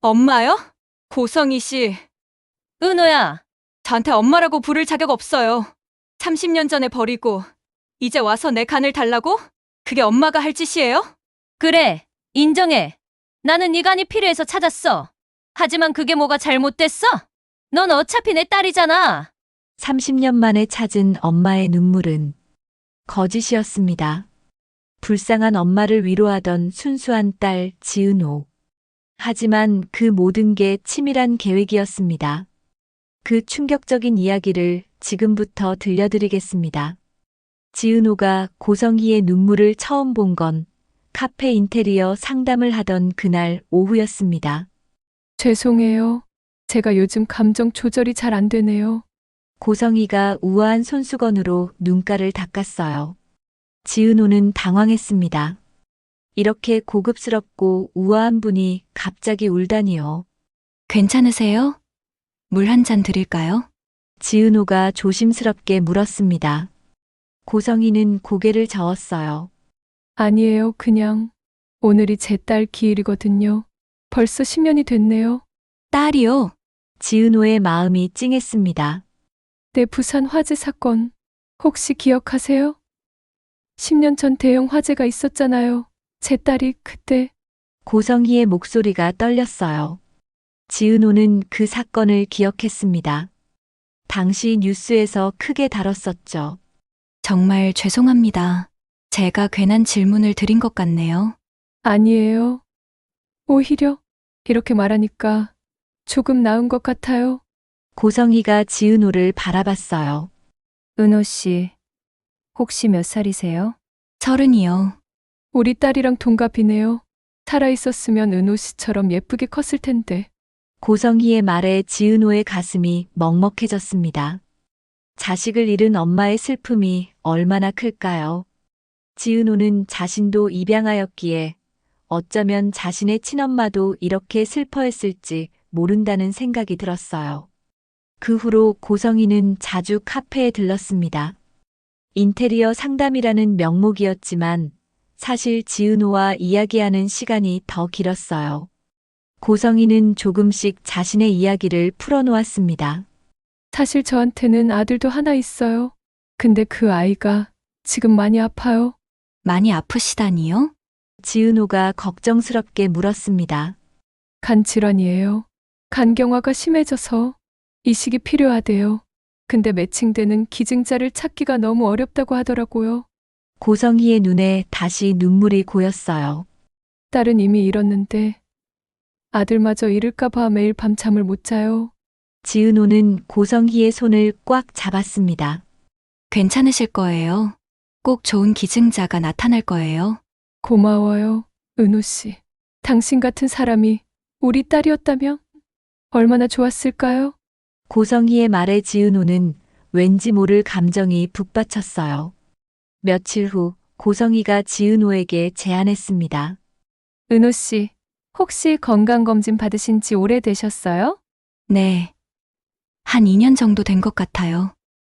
엄마요? 고성희 씨, 은호야, 저한테 엄마라고 부를 자격 없어요. 30년 전에 버리고 이제 와서 내 간을 달라고? 그게 엄마가 할 짓이에요? 그래, 인정해. 나는 네 간이 필요해서 찾았어. 하지만 그게 뭐가 잘못됐어? 넌 어차피 내 딸이잖아. 30년 만에 찾은 엄마의 눈물은 거짓이었습니다. 불쌍한 엄마를 위로하던 순수한 딸 지은호. 하지만 그 모든 게 치밀한 계획이었습니다. 그 충격적인 이야기를 지금부터 들려드리겠습니다. 지은호가 고성희의 눈물을 처음 본 건 카페 인테리어 상담을 하던 그날 오후였습니다. 죄송해요. 제가 요즘 감정 조절이 잘 안 되네요. 고성희가 우아한 손수건으로 눈가를 닦았어요. 지은호는 당황했습니다. 이렇게 고급스럽고 우아한 분이 갑자기 울다니요. 괜찮으세요? 물 한 잔 드릴까요? 지은호가 조심스럽게 물었습니다. 고성희는 고개를 저었어요. 아니에요, 그냥. 오늘이 제 딸 기일이거든요. 벌써 10년이 됐네요. 딸이요. 지은호의 마음이 찡했습니다. 내 부산 화재 사건, 혹시 기억하세요? 10년 전 대형 화재가 있었잖아요. 제 딸이 그때. 고성희의 목소리가 떨렸어요. 지은호는 그 사건을 기억했습니다. 당시 뉴스에서 크게 다뤘었죠. 정말 죄송합니다. 제가 괜한 질문을 드린 것 같네요. 아니에요. 오히려 이렇게 말하니까 조금 나은 것 같아요. 고성희가 지은호를 바라봤어요. 은호 씨, 혹시 몇 살이세요? 30이요. 우리 딸이랑 동갑이네요. 살아있었으면 은호 씨처럼 예쁘게 컸을 텐데. 고성희의 말에 지은호의 가슴이 먹먹해졌습니다. 자식을 잃은 엄마의 슬픔이 얼마나 클까요? 지은호는 자신도 입양하였기에 어쩌면 자신의 친엄마도 이렇게 슬퍼했을지 모른다는 생각이 들었어요. 그 후로 고성희는 자주 카페에 들렀습니다. 인테리어 상담이라는 명목이었지만 사실 지은호와 이야기하는 시간이 더 길었어요. 고성희는 조금씩 자신의 이야기를 풀어놓았습니다. 사실 저한테는 아들도 하나 있어요. 근데 그 아이가 지금 많이 아파요. 많이 아프시다니요? 지은호가 걱정스럽게 물었습니다. 간 질환이에요. 간경화가 심해져서 이식이 필요하대요. 근데 매칭되는 기증자를 찾기가 너무 어렵다고 하더라고요. 고성희의 눈에 다시 눈물이 고였어요. 딸은 이미 잃었는데 아들마저 잃을까봐 매일 밤잠을 못 자요. 지은호는 고성희의 손을 꽉 잡았습니다. 괜찮으실 거예요. 꼭 좋은 기증자가 나타날 거예요. 고마워요, 은호 씨. 당신 같은 사람이 우리 딸이었다면 얼마나 좋았을까요? 고성희의 말에 지은호는 왠지 모를 감정이 북받쳤어요. 며칠 후 고성희가 지은호에게 제안했습니다. 은호 씨, 혹시 건강검진 받으신 지 오래되셨어요? 네. 한 2년 정도 된 것 같아요.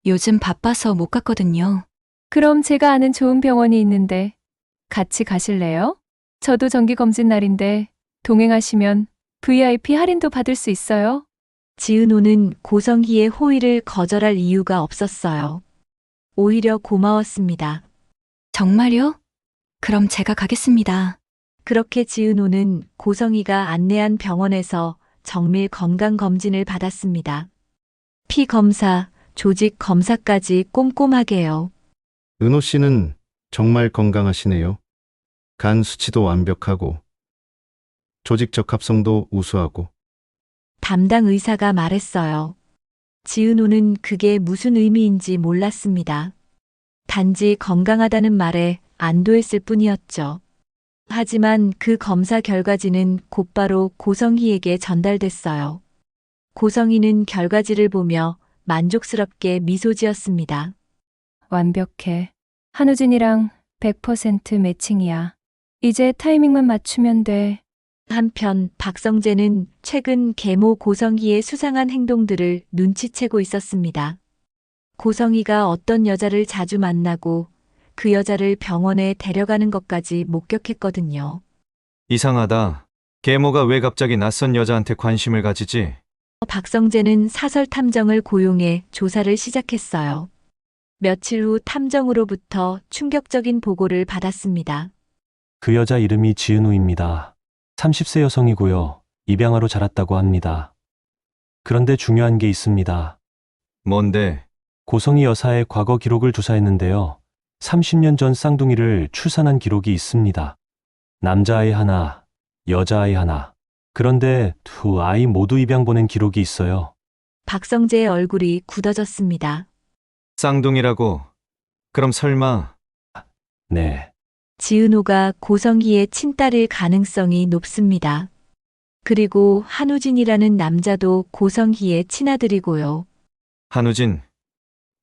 요즘 바빠서 못 갔거든요. 그럼 제가 아는 좋은 병원이 있는데 같이 가실래요? 저도 정기검진 날인데 동행하시면 VIP 할인도 받을 수 있어요. 지은호는 고성희의 호의를 거절할 이유가 없었어요. 오히려 고마웠습니다. 정말요? 그럼 제가 가겠습니다. 그렇게 지은호는 고성희가 안내한 병원에서 정밀 건강검진을 받았습니다. 피 검사, 조직 검사까지 꼼꼼하게요. 은호 씨는 정말 건강하시네요. 간 수치도 완벽하고, 조직 적합성도 우수하고, 담당 의사가 말했어요. 지은호는 그게 무슨 의미인지 몰랐습니다. 단지 건강하다는 말에 안도했을 뿐이었죠. 하지만 그 검사 결과지는 곧바로 고성희에게 전달됐어요. 고성희는 결과지를 보며 만족스럽게 미소 지었습니다. 완벽해. 한우진이랑 100% 매칭이야. 이제 타이밍만 맞추면 돼. 한편 박성재는 최근 계모 고성희의 수상한 행동들을 눈치채고 있었습니다. 고성희가 어떤 여자를 자주 만나고 그 여자를 병원에 데려가는 것까지 목격했거든요. 이상하다. 계모가 왜 갑자기 낯선 여자한테 관심을 가지지? 박성재는 사설 탐정을 고용해 조사를 시작했어요. 며칠 후 탐정으로부터 충격적인 보고를 받았습니다. 그 여자 이름이 지은우입니다. 30세 여성이고요. 입양아로 자랐다고 합니다. 그런데 중요한 게 있습니다. 뭔데? 고성희 여사의 과거 기록을 조사했는데요. 30년 전 쌍둥이를 출산한 기록이 있습니다. 남자아이 하나, 여자아이 하나. 그런데 두 아이 모두 입양 보낸 기록이 있어요. 박성재의 얼굴이 굳어졌습니다. 쌍둥이라고? 그럼 설마 네. 지은호가 고성희의 친딸일 가능성이 높습니다. 그리고 한우진이라는 남자도 고성희의 친아들이고요. 한우진?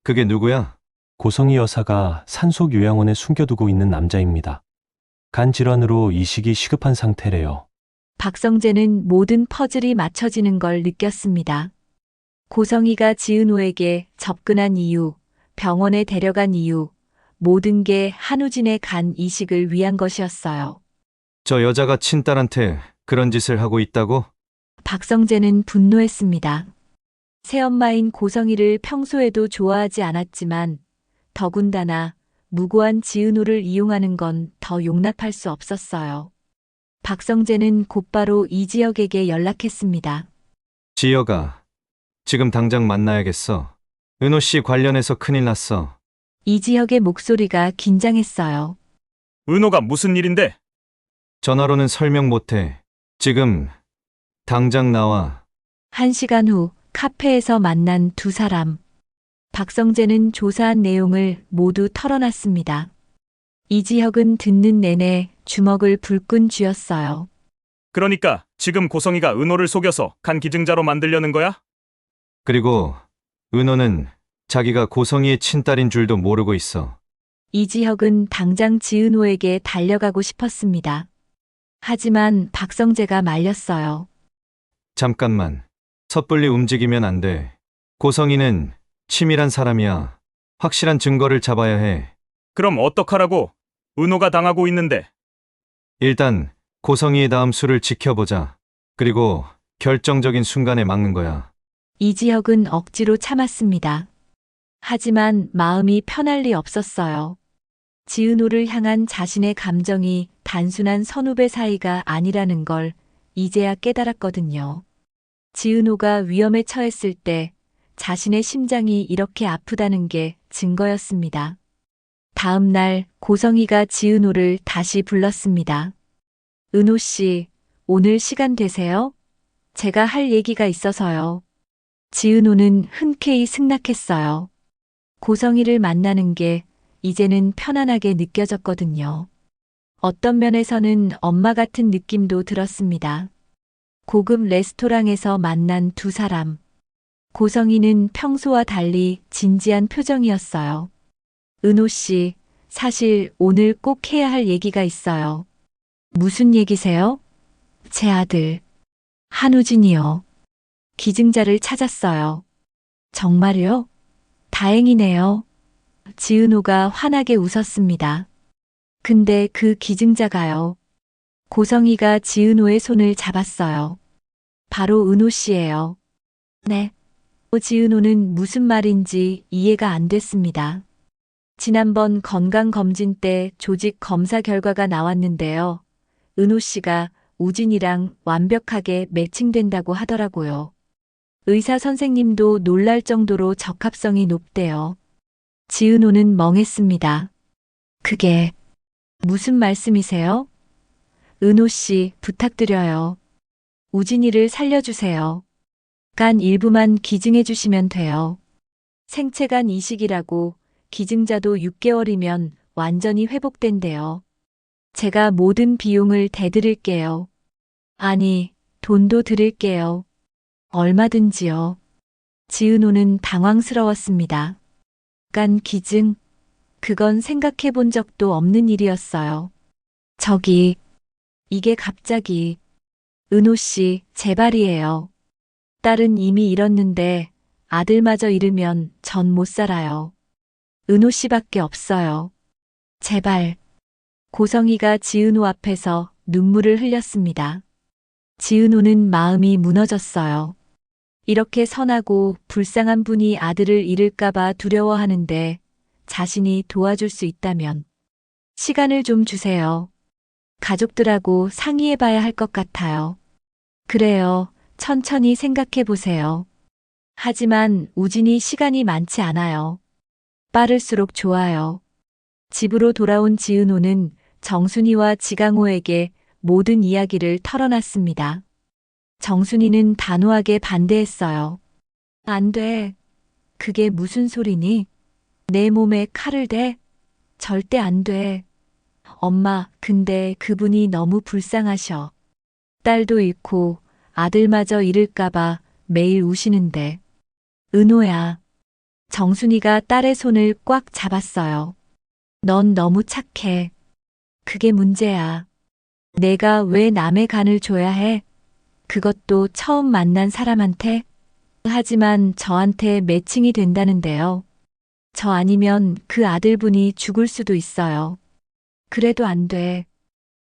그게 누구야? 고성희 여사가 산속 요양원에 숨겨두고 있는 남자입니다. 간 질환으로 이식이 시급한 상태래요. 박성재는 모든 퍼즐이 맞춰지는 걸 느꼈습니다. 고성희가 지은호에게 접근한 이유, 병원에 데려간 이유, 모든 게 한우진의 간 이식을 위한 것이었어요. 저 여자가 친딸한테 그런 짓을 하고 있다고? 박성재는 분노했습니다. 새엄마인 고성희를 평소에도 좋아하지 않았지만 더군다나 무고한 지은호를 이용하는 건 더 용납할 수 없었어요. 박성재는 곧바로 이지혁에게 연락했습니다. 지혁아, 지금 당장 만나야겠어. 은호 씨 관련해서 큰일 났어. 이지혁의 목소리가 긴장했어요. 은호가 무슨 일인데? 전화로는 설명 못해. 지금 당장 나와. 1시간 후 카페에서 만난 두 사람. 박성재는 조사한 내용을 모두 털어놨습니다. 이지혁은 듣는 내내 주먹을 불끈 쥐었어요. 그러니까 지금 고성이가 은호를 속여서 간 기증자로 만들려는 거야? 그리고 은호는 자기가 고성희의 친딸인 줄도 모르고 있어. 이지혁은 당장 지은호에게 달려가고 싶었습니다. 하지만 박성재가 말렸어요. 잠깐만. 섣불리 움직이면 안 돼. 고성희는 치밀한 사람이야. 확실한 증거를 잡아야 해. 그럼 어떡하라고? 은호가 당하고 있는데. 일단 고성희의 다음 수를 지켜보자. 그리고 결정적인 순간에 막는 거야. 이지혁은 억지로 참았습니다. 하지만 마음이 편할 리 없었어요. 지은호를 향한 자신의 감정이 단순한 선후배 사이가 아니라는 걸 이제야 깨달았거든요. 지은호가 위험에 처했을 때 자신의 심장이 이렇게 아프다는 게 증거였습니다. 다음 날 고성희가 지은호를 다시 불렀습니다. 은호 씨, 오늘 시간 되세요? 제가 할 얘기가 있어서요. 지은호는 흔쾌히 승낙했어요. 고성희를 만나는 게 이제는 편안하게 느껴졌거든요. 어떤 면에서는 엄마 같은 느낌도 들었습니다. 고급 레스토랑에서 만난 두 사람. 고성희는 평소와 달리 진지한 표정이었어요. 은호 씨, 사실 오늘 꼭 해야 할 얘기가 있어요. 무슨 얘기세요? 제 아들, 한우진이요. 기증자를 찾았어요. 정말요? 다행이네요. 지은호가 환하게 웃었습니다. 근데 그 기증자가요. 고성희가 지은호의 손을 잡았어요. 바로 은호 씨예요. 네. 지은호는 무슨 말인지 이해가 안 됐습니다. 지난번 건강검진 때 조직 검사 결과가 나왔는데요. 은호 씨가 우진이랑 완벽하게 매칭된다고 하더라고요. 의사 선생님도 놀랄 정도로 적합성이 높대요. 지은호는 멍했습니다. 그게 무슨 말씀이세요? 은호 씨, 부탁드려요. 우진이를 살려주세요. 간 일부만 기증해 주시면 돼요. 생체간 이식이라고 기증자도 6개월이면 완전히 회복된대요. 제가 모든 비용을 대드릴게요. 아니, 돈도 드릴게요. 얼마든지요. 지은호는 당황스러웠습니다. 간 기증? 그건 생각해 본 적도 없는 일이었어요. 이게 갑자기. 은호 씨, 제발이에요. 딸은 이미 잃었는데 아들마저 잃으면 전 못 살아요. 은호 씨밖에 없어요. 제발. 고성희가 지은호 앞에서 눈물을 흘렸습니다. 지은호는 마음이 무너졌어요. 이렇게 선하고 불쌍한 분이 아들을 잃을까봐 두려워하는데 자신이 도와줄 수 있다면 시간을 좀 주세요. 가족들하고 상의해봐야 할 것 같아요. 그래요. 천천히 생각해 보세요. 하지만 우진이 시간이 많지 않아요. 빠를수록 좋아요. 집으로 돌아온 지은호는 정순이와 지강호에게 모든 이야기를 털어놨습니다. 정순이는 단호하게 반대했어요. 안 돼. 그게 무슨 소리니? 내 몸에 칼을 대? 절대 안 돼. 엄마, 근데 그분이 너무 불쌍하셔. 딸도 잃고 아들마저 잃을까봐 매일 우시는데. 은호야. 정순이가 딸의 손을 꽉 잡았어요. 넌 너무 착해. 그게 문제야. 내가 왜 남의 간을 줘야 해? 그것도 처음 만난 사람한테? 하지만 저한테 매칭이 된다는데요. 저 아니면 그 아들분이 죽을 수도 있어요. 그래도 안 돼.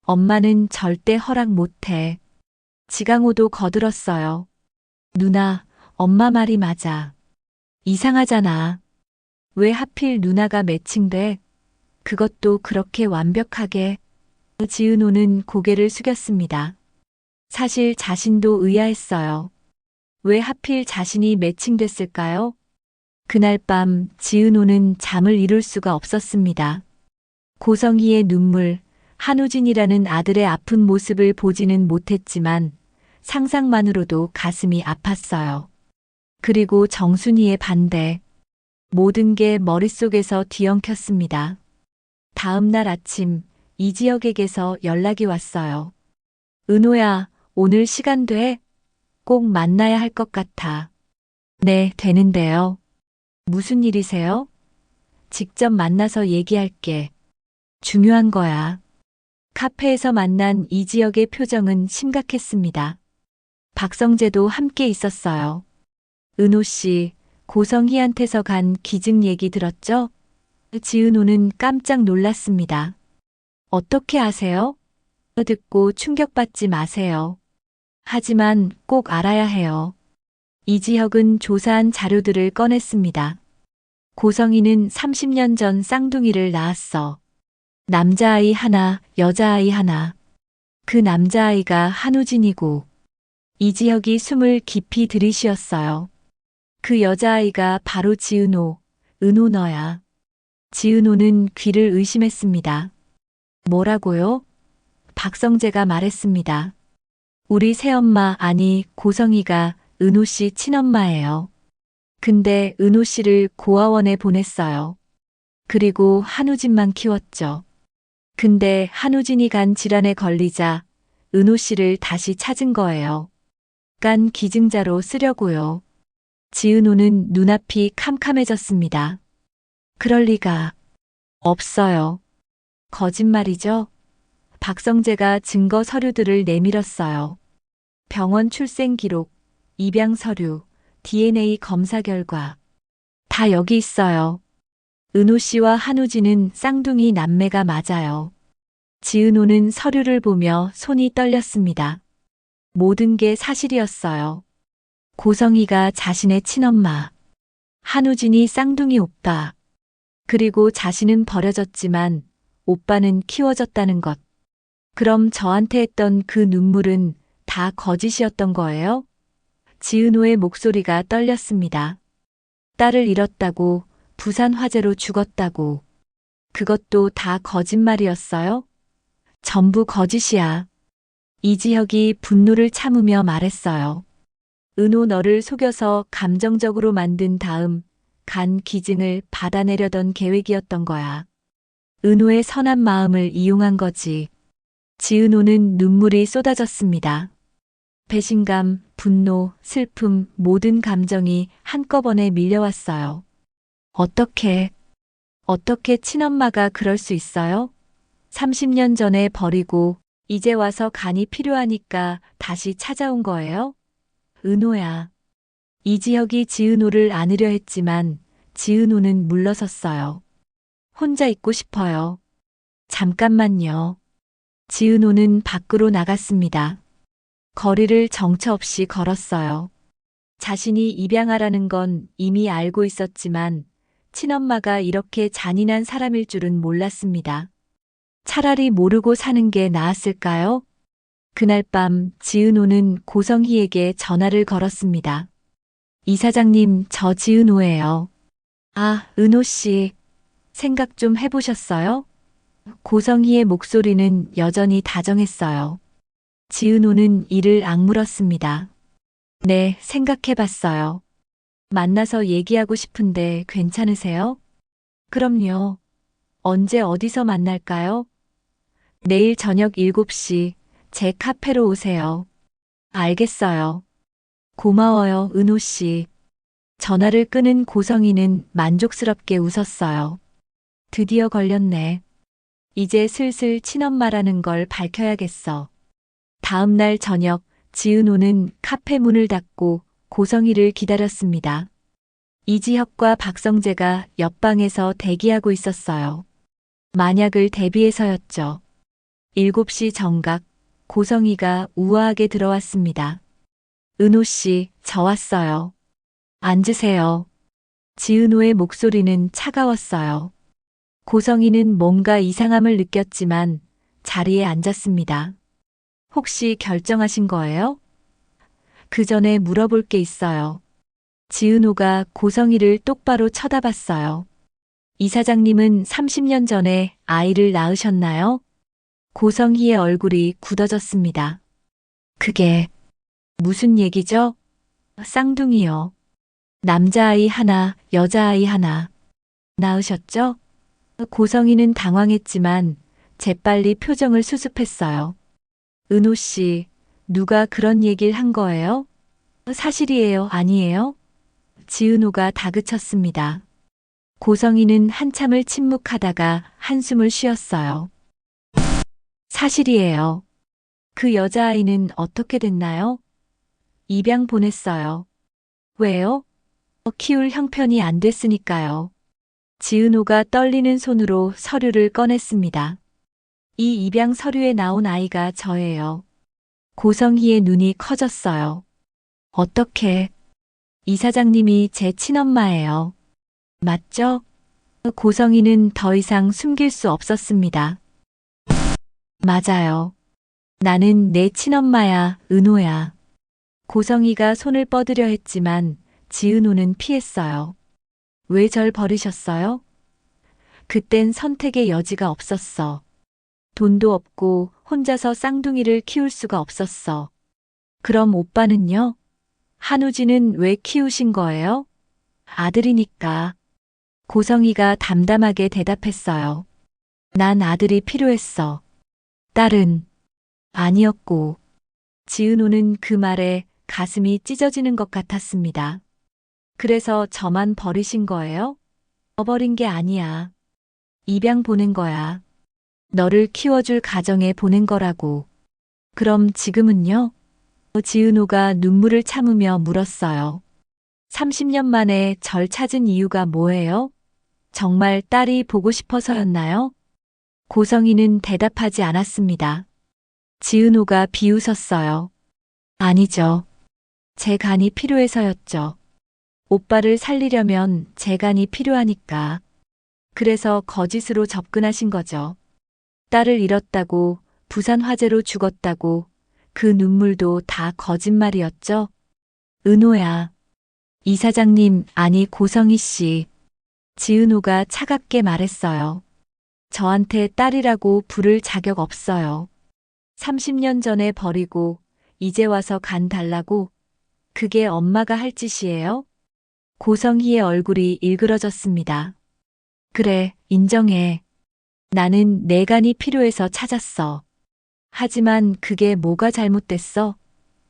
엄마는 절대 허락 못 해. 지강호도 거들었어요. 누나, 엄마 말이 맞아. 이상하잖아. 왜 하필 누나가 매칭돼? 그것도 그렇게 완벽하게. 지은호는 고개를 숙였습니다. 사실 자신도 의아했어요. 왜 하필 자신이 매칭됐을까요? 그날 밤 지은호는 잠을 이룰 수가 없었습니다. 고성희의 눈물, 한우진이라는 아들의 아픈 모습을 보지는 못했지만 상상만으로도 가슴이 아팠어요. 그리고 정순이의 반대. 모든 게 머릿속에서 뒤엉켰습니다. 다음 날 아침 이지혁에게서 연락이 왔어요. 은호야, 오늘 시간 돼? 꼭 만나야 할 것 같아. 네, 되는데요. 무슨 일이세요? 직접 만나서 얘기할게. 중요한 거야. 카페에서 만난 이지혁의 표정은 심각했습니다. 박성재도 함께 있었어요. 은호 씨, 고성희한테서 간 기증 얘기 들었죠? 지은호는 깜짝 놀랐습니다. 어떻게 아세요? 듣고 충격받지 마세요. 하지만 꼭 알아야 해요. 이지혁은 조사한 자료들을 꺼냈습니다. 고성희는 30년 전 쌍둥이를 낳았어. 남자아이 하나, 여자아이 하나. 그 남자아이가 한우진이고 이지혁이 숨을 깊이 들이쉬었어요. 그 여자아이가 바로 지은호, 은호 너야. 지은호는 귀를 의심했습니다. 뭐라고요? 박성재가 말했습니다. 우리 새엄마 아니 고성희가 은호 씨 친엄마예요. 근데 은호 씨를 고아원에 보냈어요. 그리고 한우진만 키웠죠. 근데 한우진이 간 질환에 걸리자 은호 씨를 다시 찾은 거예요. 간 기증자로 쓰려고요. 지은호는 눈앞이 캄캄해졌습니다. 그럴 리가 없어요. 거짓말이죠? 박성재가 증거 서류들을 내밀었어요. 병원 출생 기록, 입양 서류, DNA 검사 결과. 다 여기 있어요. 은호 씨와 한우진은 쌍둥이 남매가 맞아요. 지은호는 서류를 보며 손이 떨렸습니다. 모든 게 사실이었어요. 고성희가 자신의 친엄마, 한우진이 쌍둥이 오빠, 그리고 자신은 버려졌지만 오빠는 키워졌다는 것. 그럼 저한테 했던 그 눈물은 다 거짓이었던 거예요? 지은호의 목소리가 떨렸습니다. 딸을 잃었다고, 부산 화재로 죽었다고. 그것도 다 거짓말이었어요? 전부 거짓이야. 이지혁이 분노를 참으며 말했어요. 은호 너를 속여서 감정적으로 만든 다음 간 기증을 받아내려던 계획이었던 거야. 은호의 선한 마음을 이용한 거지. 지은호는 눈물이 쏟아졌습니다. 배신감, 분노, 슬픔, 모든 감정이 한꺼번에 밀려왔어요. 어떻게 친엄마가 그럴 수 있어요? 30년 전에 버리고 이제 와서 간이 필요하니까 다시 찾아온 거예요? 은호야. 이지혁이 지은호를 안으려 했지만 지은호는 물러섰어요. 혼자 있고 싶어요. 잠깐만요. 지은호는 밖으로 나갔습니다. 거리를 정처 없이 걸었어요. 자신이 입양하라는 건 이미 알고 있었지만 친엄마가 이렇게 잔인한 사람일 줄은 몰랐습니다. 차라리 모르고 사는 게 나았을까요? 그날 밤 지은호는 고성희에게 전화를 걸었습니다. 이사장님, 저 지은호예요. 아, 은호 씨. 생각 좀 해보셨어요? 고성희의 목소리는 여전히 다정했어요. 지은호는 이를 악물었습니다. 네, 생각해봤어요. 만나서 얘기하고 싶은데 괜찮으세요? 그럼요. 언제 어디서 만날까요? 내일 저녁 7시 제 카페로 오세요. 알겠어요. 고마워요, 은호 씨. 전화를 끊은 고성희는 만족스럽게 웃었어요. 드디어 걸렸네. 이제 슬슬 친엄마라는 걸 밝혀야겠어. 다음 날 저녁 지은호는 카페 문을 닫고 고성희를 기다렸습니다. 이지혁과 박성재가 옆방에서 대기하고 있었어요. 만약을 대비해서였죠. 7시 정각 고성희가 우아하게 들어왔습니다. 은호 씨, 저 왔어요. 앉으세요. 지은호의 목소리는 차가웠어요. 고성희는 뭔가 이상함을 느꼈지만 자리에 앉았습니다. 혹시 결정하신 거예요? 그 전에 물어볼 게 있어요. 지은호가 고성희를 똑바로 쳐다봤어요. 이사장님은 30년 전에 아이를 낳으셨나요? 고성희의 얼굴이 굳어졌습니다. 그게 무슨 얘기죠? 쌍둥이요. 남자아이 하나, 여자아이 하나. 낳으셨죠? 고성희는 당황했지만 재빨리 표정을 수습했어요. 은호 씨, 누가 그런 얘기를 한 거예요? 사실이에요, 아니에요? 지은호가 다그쳤습니다. 고성희는 한참을 침묵하다가 한숨을 쉬었어요. 사실이에요. 그 여자아이는 어떻게 됐나요? 입양 보냈어요. 왜요? 키울 형편이 안 됐으니까요. 지은호가 떨리는 손으로 서류를 꺼냈습니다. 이 입양 서류에 나온 아이가 저예요. 고성희의 눈이 커졌어요. 어떻게? 이사장님이 제 친엄마예요. 맞죠? 고성희는 더 이상 숨길 수 없었습니다. 맞아요. 나는 내 친엄마야, 은호야. 고성희가 손을 뻗으려 했지만 지은호는 피했어요. 왜 절 버리셨어요? 그땐 선택의 여지가 없었어. 돈도 없고 혼자서 쌍둥이를 키울 수가 없었어. 그럼 오빠는요? 한우진은 왜 키우신 거예요? 아들이니까. 고성희가 담담하게 대답했어요. 난 아들이 필요했어. 딸은 아니었고. 지은호는 그 말에 가슴이 찢어지는 것 같았습니다. 그래서 저만 버리신 거예요? 버린 게 아니야. 입양 보낸 거야. 너를 키워줄 가정에 보낸 거라고. 그럼 지금은요? 지은호가 눈물을 참으며 물었어요. 30년 만에 절 찾은 이유가 뭐예요? 정말 딸이 보고 싶어서였나요? 고성희는 대답하지 않았습니다. 지은호가 비웃었어요. 아니죠. 제 간이 필요해서였죠. 오빠를 살리려면 제 간이 필요하니까. 그래서 거짓으로 접근하신 거죠. 딸을 잃었다고, 부산 화재로 죽었다고, 그 눈물도 다 거짓말이었죠? 은호야. 이사장님, 아니 고성희 씨. 지은호가 차갑게 말했어요. 저한테 딸이라고 부를 자격 없어요. 30년 전에 버리고 이제 와서 간 달라고? 그게 엄마가 할 짓이에요? 고성희의 얼굴이 일그러졌습니다. 그래, 인정해. 나는 내 간이 필요해서 찾았어. 하지만 그게 뭐가 잘못됐어?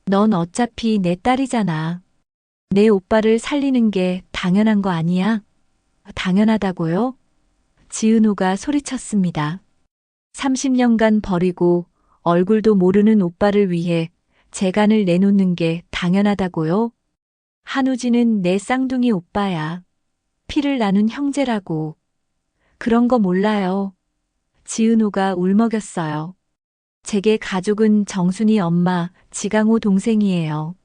넌 어차피 내 딸이잖아. 내 오빠를 살리는 게 당연한 거 아니야? 당연하다고요? 지은호가 소리쳤습니다. 30년간 버리고 얼굴도 모르는 오빠를 위해 제 간을 내놓는 게 당연하다고요? 한우진은 내 쌍둥이 오빠야. 피를 나눈 형제라고. 그런 거 몰라요. 지은호가 울먹였어요. 제게 가족은 정순이 엄마, 지강호 동생이에요.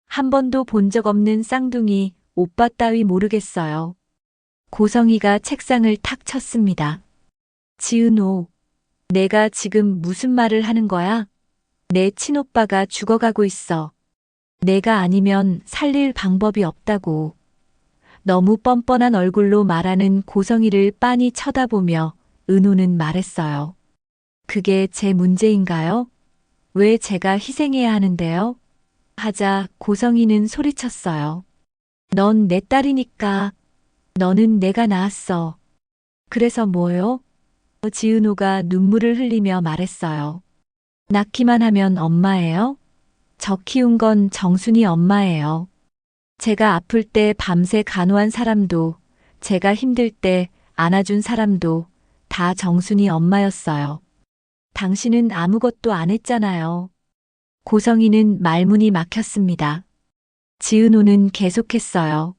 한 번도 본 적 없는 쌍둥이 오빠 따위 모르겠어요. 고성이가 책상을 탁 쳤습니다. 지은호, 내가 지금 무슨 말을 하는 거야? 내 친오빠가 죽어가고 있어. 내가 아니면 살릴 방법이 없다고. 너무 뻔뻔한 얼굴로 말하는 고성이를 빤히 쳐다보며 은호는 말했어요. 그게 제 문제인가요? 왜 제가 희생해야 하는데요? 하자 고성이는 소리쳤어요. 넌 내 딸이니까. 너는 내가 낳았어. 그래서 뭐요? 지은호가 눈물을 흘리며 말했어요. 낳기만 하면 엄마예요? 저 키운 건 정순이 엄마예요. 제가 아플 때 밤새 간호한 사람도, 제가 힘들 때 안아준 사람도 다 정순이 엄마였어요. 당신은 아무것도 안 했잖아요. 고성이는 말문이 막혔습니다. 지은호는 계속했어요.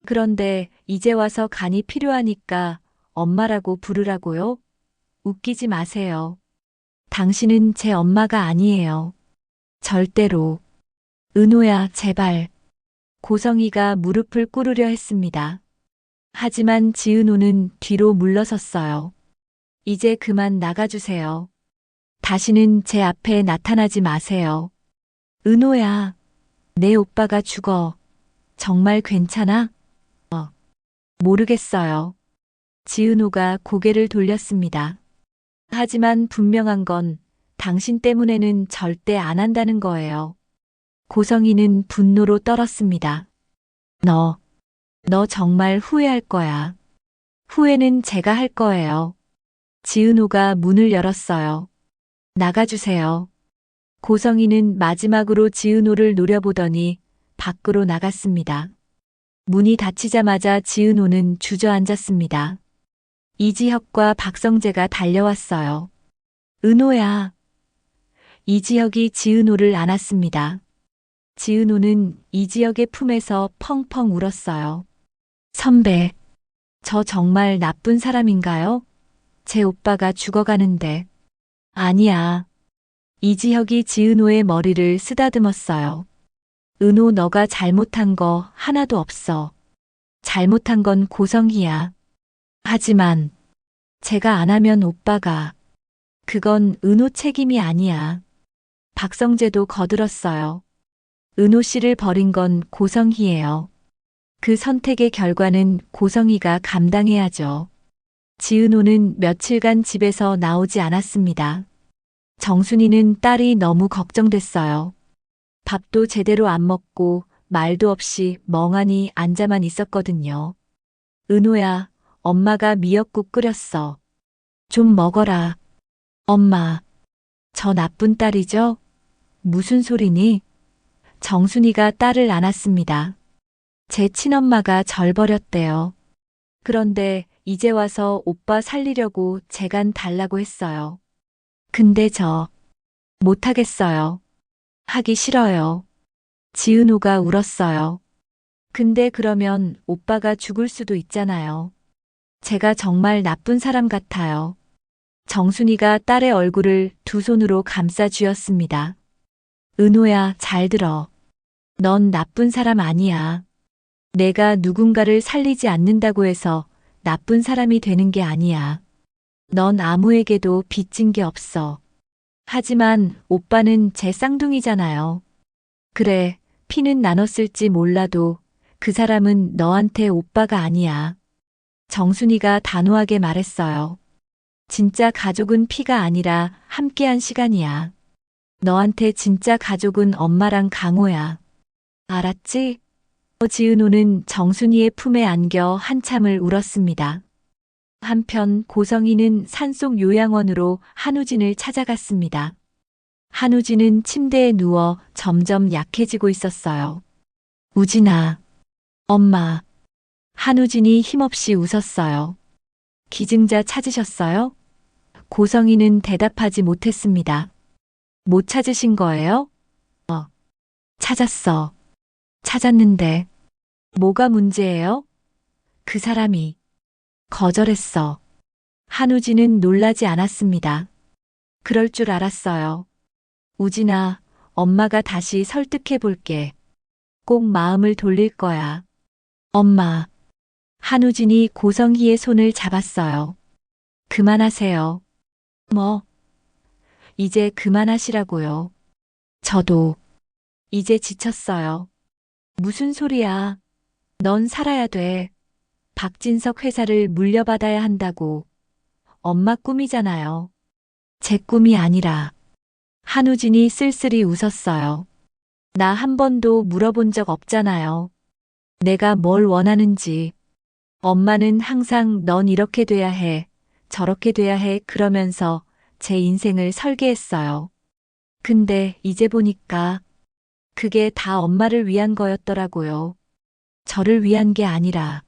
그런데 이제 와서 간이 필요하니까 엄마라고 부르라고요? 웃기지 마세요. 당신은 제 엄마가 아니에요. 절대로. 은호야, 제발. 고성이가 무릎을 꿇으려 했습니다. 하지만 지은호는 뒤로 물러섰어요. 이제 그만 나가주세요. 다시는 제 앞에 나타나지 마세요. 은호야, 내 오빠가 죽어. 정말 괜찮아? 모르겠어요. 지은호가 고개를 돌렸습니다. 하지만 분명한 건 당신 때문에는 절대 안 한다는 거예요. 고성이는 분노로 떨었습니다. 너 정말 후회할 거야. 후회는 제가 할 거예요. 지은호가 문을 열었어요. 나가주세요. 고성이는 마지막으로 지은호를 노려보더니 밖으로 나갔습니다. 문이 닫히자마자 지은호는 주저앉았습니다. 이지혁과 박성재가 달려왔어요. 은호야. 이지혁이 지은호를 안았습니다. 지은호는 이지혁의 품에서 펑펑 울었어요. 선배, 저 정말 나쁜 사람인가요? 제 오빠가 죽어가는데. 아니야. 이지혁이 지은호의 머리를 쓰다듬었어요. 은호, 너가 잘못한 거 하나도 없어. 잘못한 건 고성이야. 하지만 제가 안 하면 오빠가. 그건 은호 책임이 아니야. 박성재도 거들었어요. 은호 씨를 버린 건 고성희예요. 그 선택의 결과는 고성희가 감당해야죠. 지은호는 며칠간 집에서 나오지 않았습니다. 정순이는 딸이 너무 걱정됐어요. 밥도 제대로 안 먹고 말도 없이 멍하니 앉아만 있었거든요. 은호야, 엄마가 미역국 끓였어. 좀 먹어라. 엄마, 저 나쁜 딸이죠? 무슨 소리니? 정순이가 딸을 안았습니다. 제 친엄마가 절 버렸대요. 그런데 이제 와서 오빠 살리려고 재간 달라고 했어요. 근데 저 못하겠어요. 하기 싫어요. 지은호가 울었어요. 근데 그러면 오빠가 죽을 수도 있잖아요. 제가 정말 나쁜 사람 같아요. 정순이가 딸의 얼굴을 두 손으로 감싸 쥐었습니다. 은호야, 잘 들어. 넌 나쁜 사람 아니야. 내가 누군가를 살리지 않는다고 해서 나쁜 사람이 되는 게 아니야. 넌 아무에게도 빚진 게 없어. 하지만 오빠는 제 쌍둥이잖아요. 그래, 피는 나눴을지 몰라도 그 사람은 너한테 오빠가 아니야. 정순이가 단호하게 말했어요. 진짜 가족은 피가 아니라 함께한 시간이야. 너한테 진짜 가족은 엄마랑 강호야. 알았지? 지은호는 정순이의 품에 안겨 한참을 울었습니다. 한편 고성이는 산속 요양원으로 한우진을 찾아갔습니다. 한우진은 침대에 누워 점점 약해지고 있었어요. 우진아, 엄마. 한우진이 힘없이 웃었어요. 기증자 찾으셨어요? 고성이는 대답하지 못했습니다. 못 찾으신 거예요? 찾았어. 찾았는데. 뭐가 문제예요? 그 사람이 거절했어. 한우진은 놀라지 않았습니다. 그럴 줄 알았어요. 우진아, 엄마가 다시 설득해 볼게. 꼭 마음을 돌릴 거야. 엄마. 한우진이 고성희의 손을 잡았어요. 그만하세요. 뭐? 이제 그만하시라고요. 저도 이제 지쳤어요. 무슨 소리야. 넌 살아야 돼. 박진석 회사를 물려받아야 한다고. 엄마 꿈이잖아요. 제 꿈이 아니라. 한우진이 쓸쓸히 웃었어요. 나 한 번도 물어본 적 없잖아요. 내가 뭘 원하는지. 엄마는 항상 넌 이렇게 돼야 해, 저렇게 돼야 해 그러면서 제 인생을 설계했어요. 근데 이제 보니까 그게 다 엄마를 위한 거였더라고요. 저를 위한 게 아니라.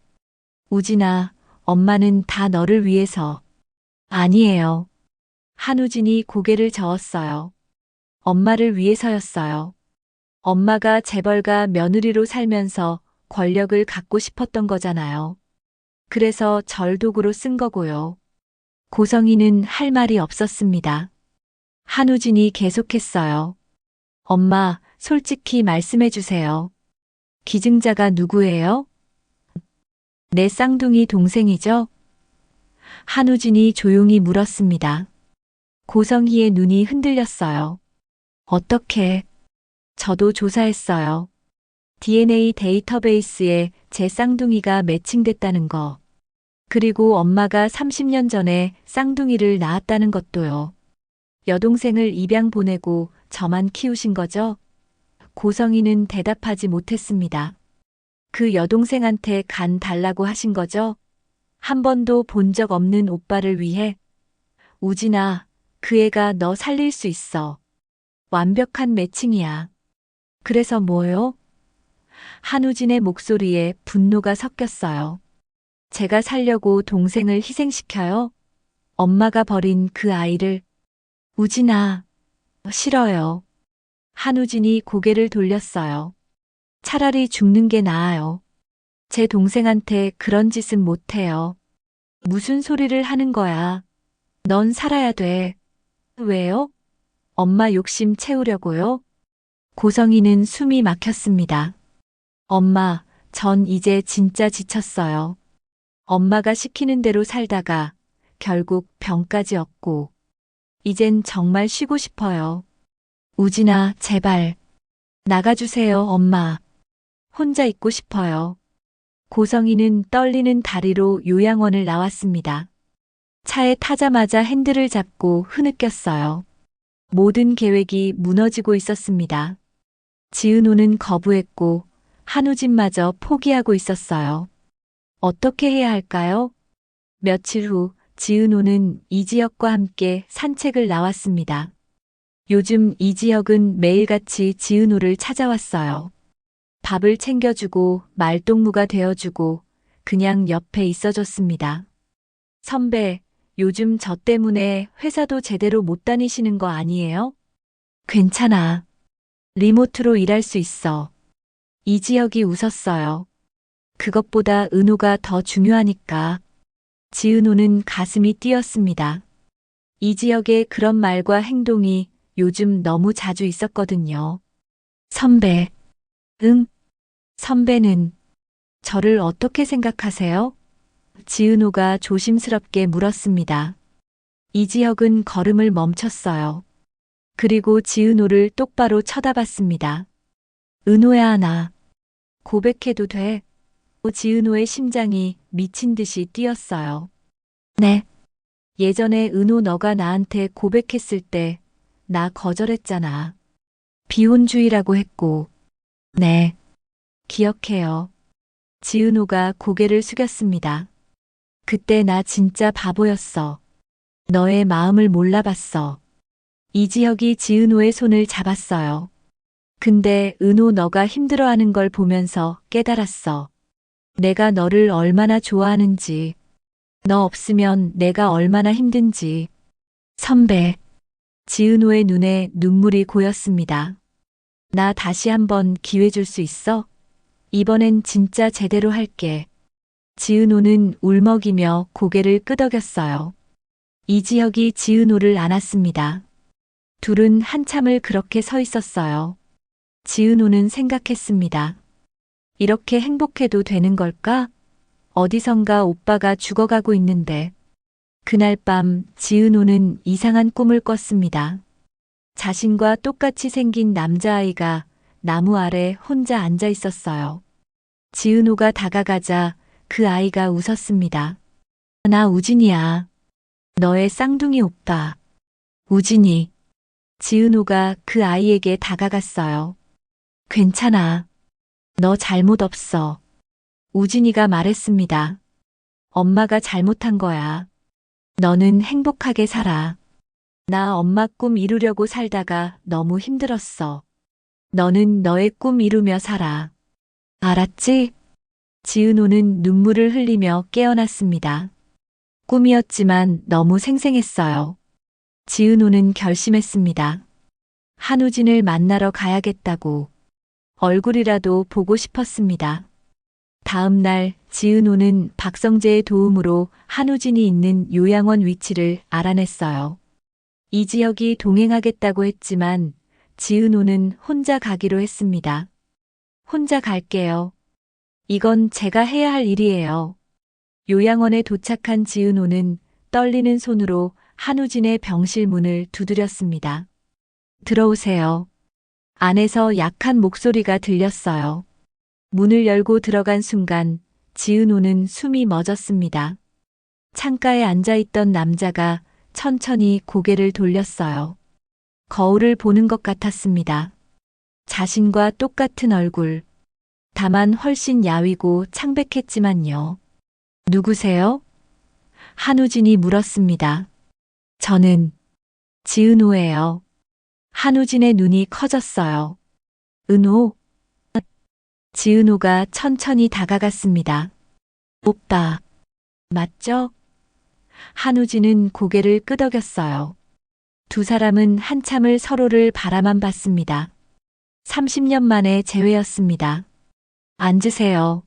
우진아, 엄마는 다 너를 위해서. 아니에요. 한우진이 고개를 저었어요. 엄마를 위해서였어요. 엄마가 재벌가 며느리로 살면서 권력을 갖고 싶었던 거잖아요. 그래서 절 도구로 쓴 거고요. 고성희는 할 말이 없었습니다. 한우진이 계속했어요. 엄마, 솔직히 말씀해 주세요. 기증자가 누구예요? 내 쌍둥이 동생이죠? 한우진이 조용히 물었습니다. 고성희의 눈이 흔들렸어요. 어떻게? 저도 조사했어요. DNA 데이터베이스에 제 쌍둥이가 매칭됐다는 거. 그리고 엄마가 30년 전에 쌍둥이를 낳았다는 것도요. 여동생을 입양 보내고 저만 키우신 거죠? 고성희는 대답하지 못했습니다. 그 여동생한테 간 달라고 하신 거죠? 한 번도 본 적 없는 오빠를 위해. 우진아, 그 애가 너 살릴 수 있어. 완벽한 매칭이야. 그래서 뭐요? 한우진의 목소리에 분노가 섞였어요. 제가 살려고 동생을 희생시켜요? 엄마가 버린 그 아이를. 우진아, 싫어요. 한우진이 고개를 돌렸어요. 차라리 죽는 게 나아요. 제 동생한테 그런 짓은 못해요. 무슨 소리를 하는 거야. 넌 살아야 돼. 왜요? 엄마 욕심 채우려고요? 고성희는 숨이 막혔습니다. 엄마, 전 이제 진짜 지쳤어요. 엄마가 시키는 대로 살다가 결국 병까지 얻고. 이젠 정말 쉬고 싶어요. 우진아, 제발. 나가주세요, 엄마. 혼자 있고 싶어요. 고성희는 떨리는 다리로 요양원을 나왔습니다. 차에 타자마자 핸들을 잡고 흐느꼈어요. 모든 계획이 무너지고 있었습니다. 지은호는 거부했고 한우진마저 포기하고 있었어요. 어떻게 해야 할까요? 며칠 후 지은호는 이지혁과 함께 산책을 나왔습니다. 요즘 이지혁은 매일같이 지은호를 찾아왔어요. 밥을 챙겨주고 말동무가 되어주고 그냥 옆에 있어줬습니다. 선배, 요즘 저 때문에 회사도 제대로 못 다니시는 거 아니에요? 괜찮아. 리모트로 일할 수 있어. 이지혁이 웃었어요. 그것보다 은호가 더 중요하니까. 지은호는 가슴이 뛰었습니다. 이지혁의 그런 말과 행동이 요즘 너무 자주 있었거든요. 선배. 응? 선배는 저를 어떻게 생각하세요? 지은호가 조심스럽게 물었습니다. 이지혁은 걸음을 멈췄어요. 그리고 지은호를 똑바로 쳐다봤습니다. 은호야, 나 고백해도 돼? 지은호의 심장이 미친 듯이 뛰었어요. 네. 예전에 은호 너가 나한테 고백했을 때 나 거절했잖아. 비혼주의라고 했고. 네. 기억해요. 지은호가 고개를 숙였습니다. 그때 나 진짜 바보였어. 너의 마음을 몰라봤어. 이지혁이 지은호의 손을 잡았어요. 근데 은호 너가 힘들어하는 걸 보면서 깨달았어. 내가 너를 얼마나 좋아하는지. 너 없으면 내가 얼마나 힘든지. 선배. 지은호의 눈에 눈물이 고였습니다. 나 다시 한번 기회 줄 수 있어? 이번엔 진짜 제대로 할게. 지은호는 울먹이며 고개를 끄덕였어요. 이지혁이 지은호를 안았습니다. 둘은 한참을 그렇게 서 있었어요. 지은호는 생각했습니다. 이렇게 행복해도 되는 걸까? 어디선가 오빠가 죽어가고 있는데. 그날 밤 지은호는 이상한 꿈을 꿨습니다. 자신과 똑같이 생긴 남자아이가 나무 아래 혼자 앉아 있었어요. 지은호가 다가가자 그 아이가 웃었습니다. 나 우진이야. 너의 쌍둥이 오빠. 우진이. 지은호가 그 아이에게 다가갔어요. 괜찮아. 너 잘못 없어. 우진이가 말했습니다. 엄마가 잘못한 거야. 너는 행복하게 살아. 나 엄마 꿈 이루려고 살다가 너무 힘들었어. 너는 너의 꿈 이루며 살아. 알았지? 지은호는 눈물을 흘리며 깨어났습니다. 꿈이었지만 너무 생생했어요. 지은호는 결심했습니다. 한우진을 만나러 가야겠다고. 얼굴이라도 보고 싶었습니다. 다음 날 지은호는 박성재의 도움으로 한우진이 있는 요양원 위치를 알아냈어요. 이 지역이 동행하겠다고 했지만 지은호는 혼자 가기로 했습니다. 혼자 갈게요. 이건 제가 해야 할 일이에요. 요양원에 도착한 지은호는 떨리는 손으로 한우진의 병실 문을 두드렸습니다. 들어오세요. 안에서 약한 목소리가 들렸어요. 문을 열고 들어간 순간 지은호는 숨이 멎었습니다. 창가에 앉아있던 남자가 천천히 고개를 돌렸어요. 거울을 보는 것 같았습니다. 자신과 똑같은 얼굴. 다만 훨씬 야위고 창백했지만요. 누구세요? 한우진이 물었습니다. 저는 지은호예요. 한우진의 눈이 커졌어요. 은호? 지은호가 천천히 다가갔습니다. 오빠, 맞죠? 한우진은 고개를 끄덕였어요. 두 사람은 한참을 서로를 바라만 봤습니다. 30년 만에 재회였습니다. 앉으세요.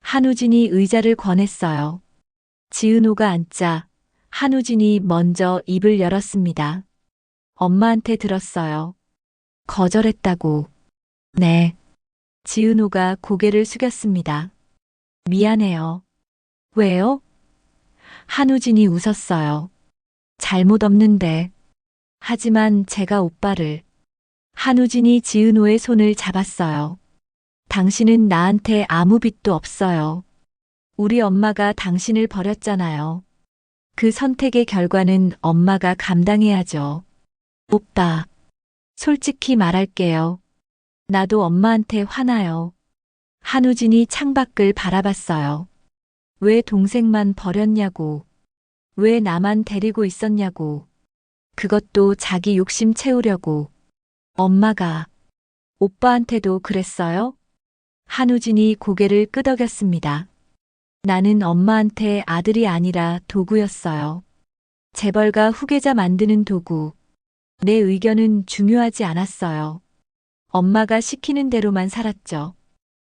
한우진이 의자를 권했어요. 지은호가 앉자 한우진이 먼저 입을 열었습니다. 엄마한테 들었어요. 거절했다고. 네. 지은호가 고개를 숙였습니다. 미안해요. 왜요? 한우진이 웃었어요. 잘못 없는데. 하지만 제가 오빠를. 한우진이 지은호의 손을 잡았어요. 당신은 나한테 아무 빚도 없어요. 우리 엄마가 당신을 버렸잖아요. 그 선택의 결과는 엄마가 감당해야죠. 오빠, 솔직히 말할게요. 나도 엄마한테 화나요. 한우진이 창밖을 바라봤어요. 왜 동생만 버렸냐고. 왜 나만 데리고 있었냐고. 그것도 자기 욕심 채우려고. 엄마가 오빠한테도 그랬어요? 한우진이 고개를 끄덕였습니다. 나는 엄마한테 아들이 아니라 도구였어요. 재벌가 후계자 만드는 도구. 내 의견은 중요하지 않았어요. 엄마가 시키는 대로만 살았죠.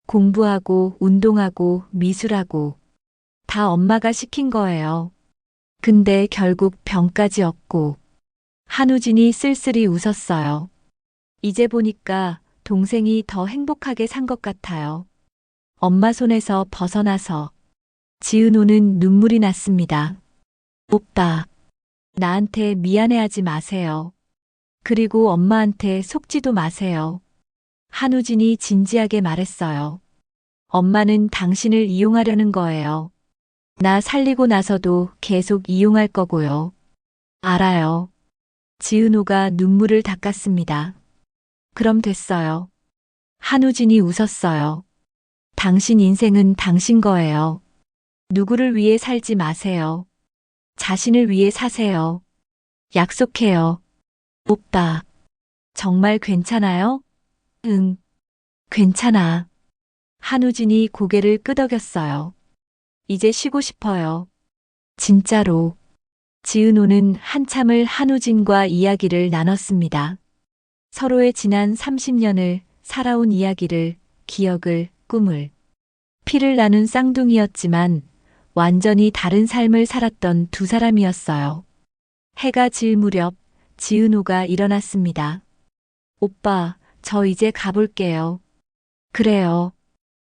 공부하고 운동하고 미술하고 다 엄마가 시킨 거예요. 근데 결국 병까지 얻고. 한우진이 쓸쓸히 웃었어요. 이제 보니까 동생이 더 행복하게 산 것 같아요. 엄마 손에서 벗어나서. 지은호는 눈물이 났습니다. 오빠, 나한테 미안해하지 마세요. 그리고 엄마한테 속지도 마세요. 한우진이 진지하게 말했어요. 엄마는 당신을 이용하려는 거예요. 나 살리고 나서도 계속 이용할 거고요. 알아요. 지은호가 눈물을 닦았습니다. 그럼 됐어요. 한우진이 웃었어요. 당신 인생은 당신 거예요. 누구를 위해 살지 마세요. 자신을 위해 사세요. 약속해요. 오빠, 정말 괜찮아요? 응, 괜찮아. 한우진이 고개를 끄덕였어요. 이제 쉬고 싶어요. 진짜로. 지은호는 한참을 한우진과 이야기를 나눴습니다. 서로의 지난 30년을 살아온 이야기를, 기억을, 꿈을. 피를 나눈 쌍둥이였지만 완전히 다른 삶을 살았던 두 사람이었어요. 해가 질 무렵 지은호가 일어났습니다. 오빠, 저 이제 가볼게요. 그래요.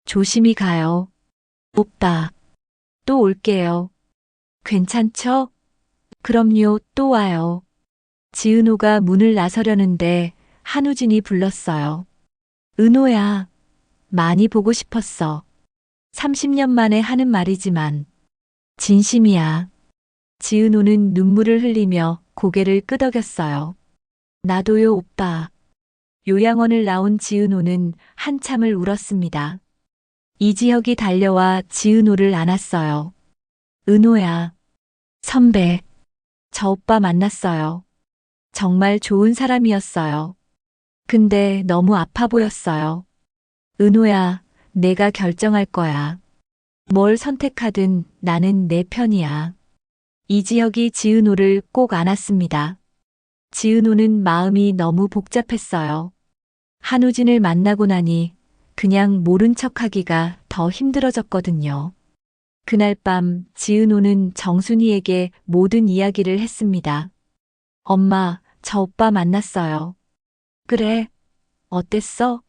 조심히 가요. 오빠, 또 올게요. 괜찮죠? 그럼요, 또 와요. 지은호가 문을 나서려는데 한우진이 불렀어요. 은호야, 많이 보고 싶었어. 30년 만에 하는 말이지만 진심이야. 지은호는 눈물을 흘리며 고개를 끄덕였어요. 나도요, 오빠. 요양원을 나온 지은호는 한참을 울었습니다. 이지혁이 달려와 지은호를 안았어요. 은호야, 선배, 저 오빠 만났어요. 정말 좋은 사람이었어요. 근데 너무 아파 보였어요. 은호야, 내가 결정할 거야. 뭘 선택하든 나는 내 편이야. 이지혁이 지은호를 꼭 안았습니다. 지은호는 마음이 너무 복잡했어요. 한우진을 만나고 나니 그냥 모른 척하기가 더 힘들어졌거든요. 그날 밤 지은호는 정순이에게 모든 이야기를 했습니다. 엄마, 저 오빠 만났어요. 그래, 어땠어?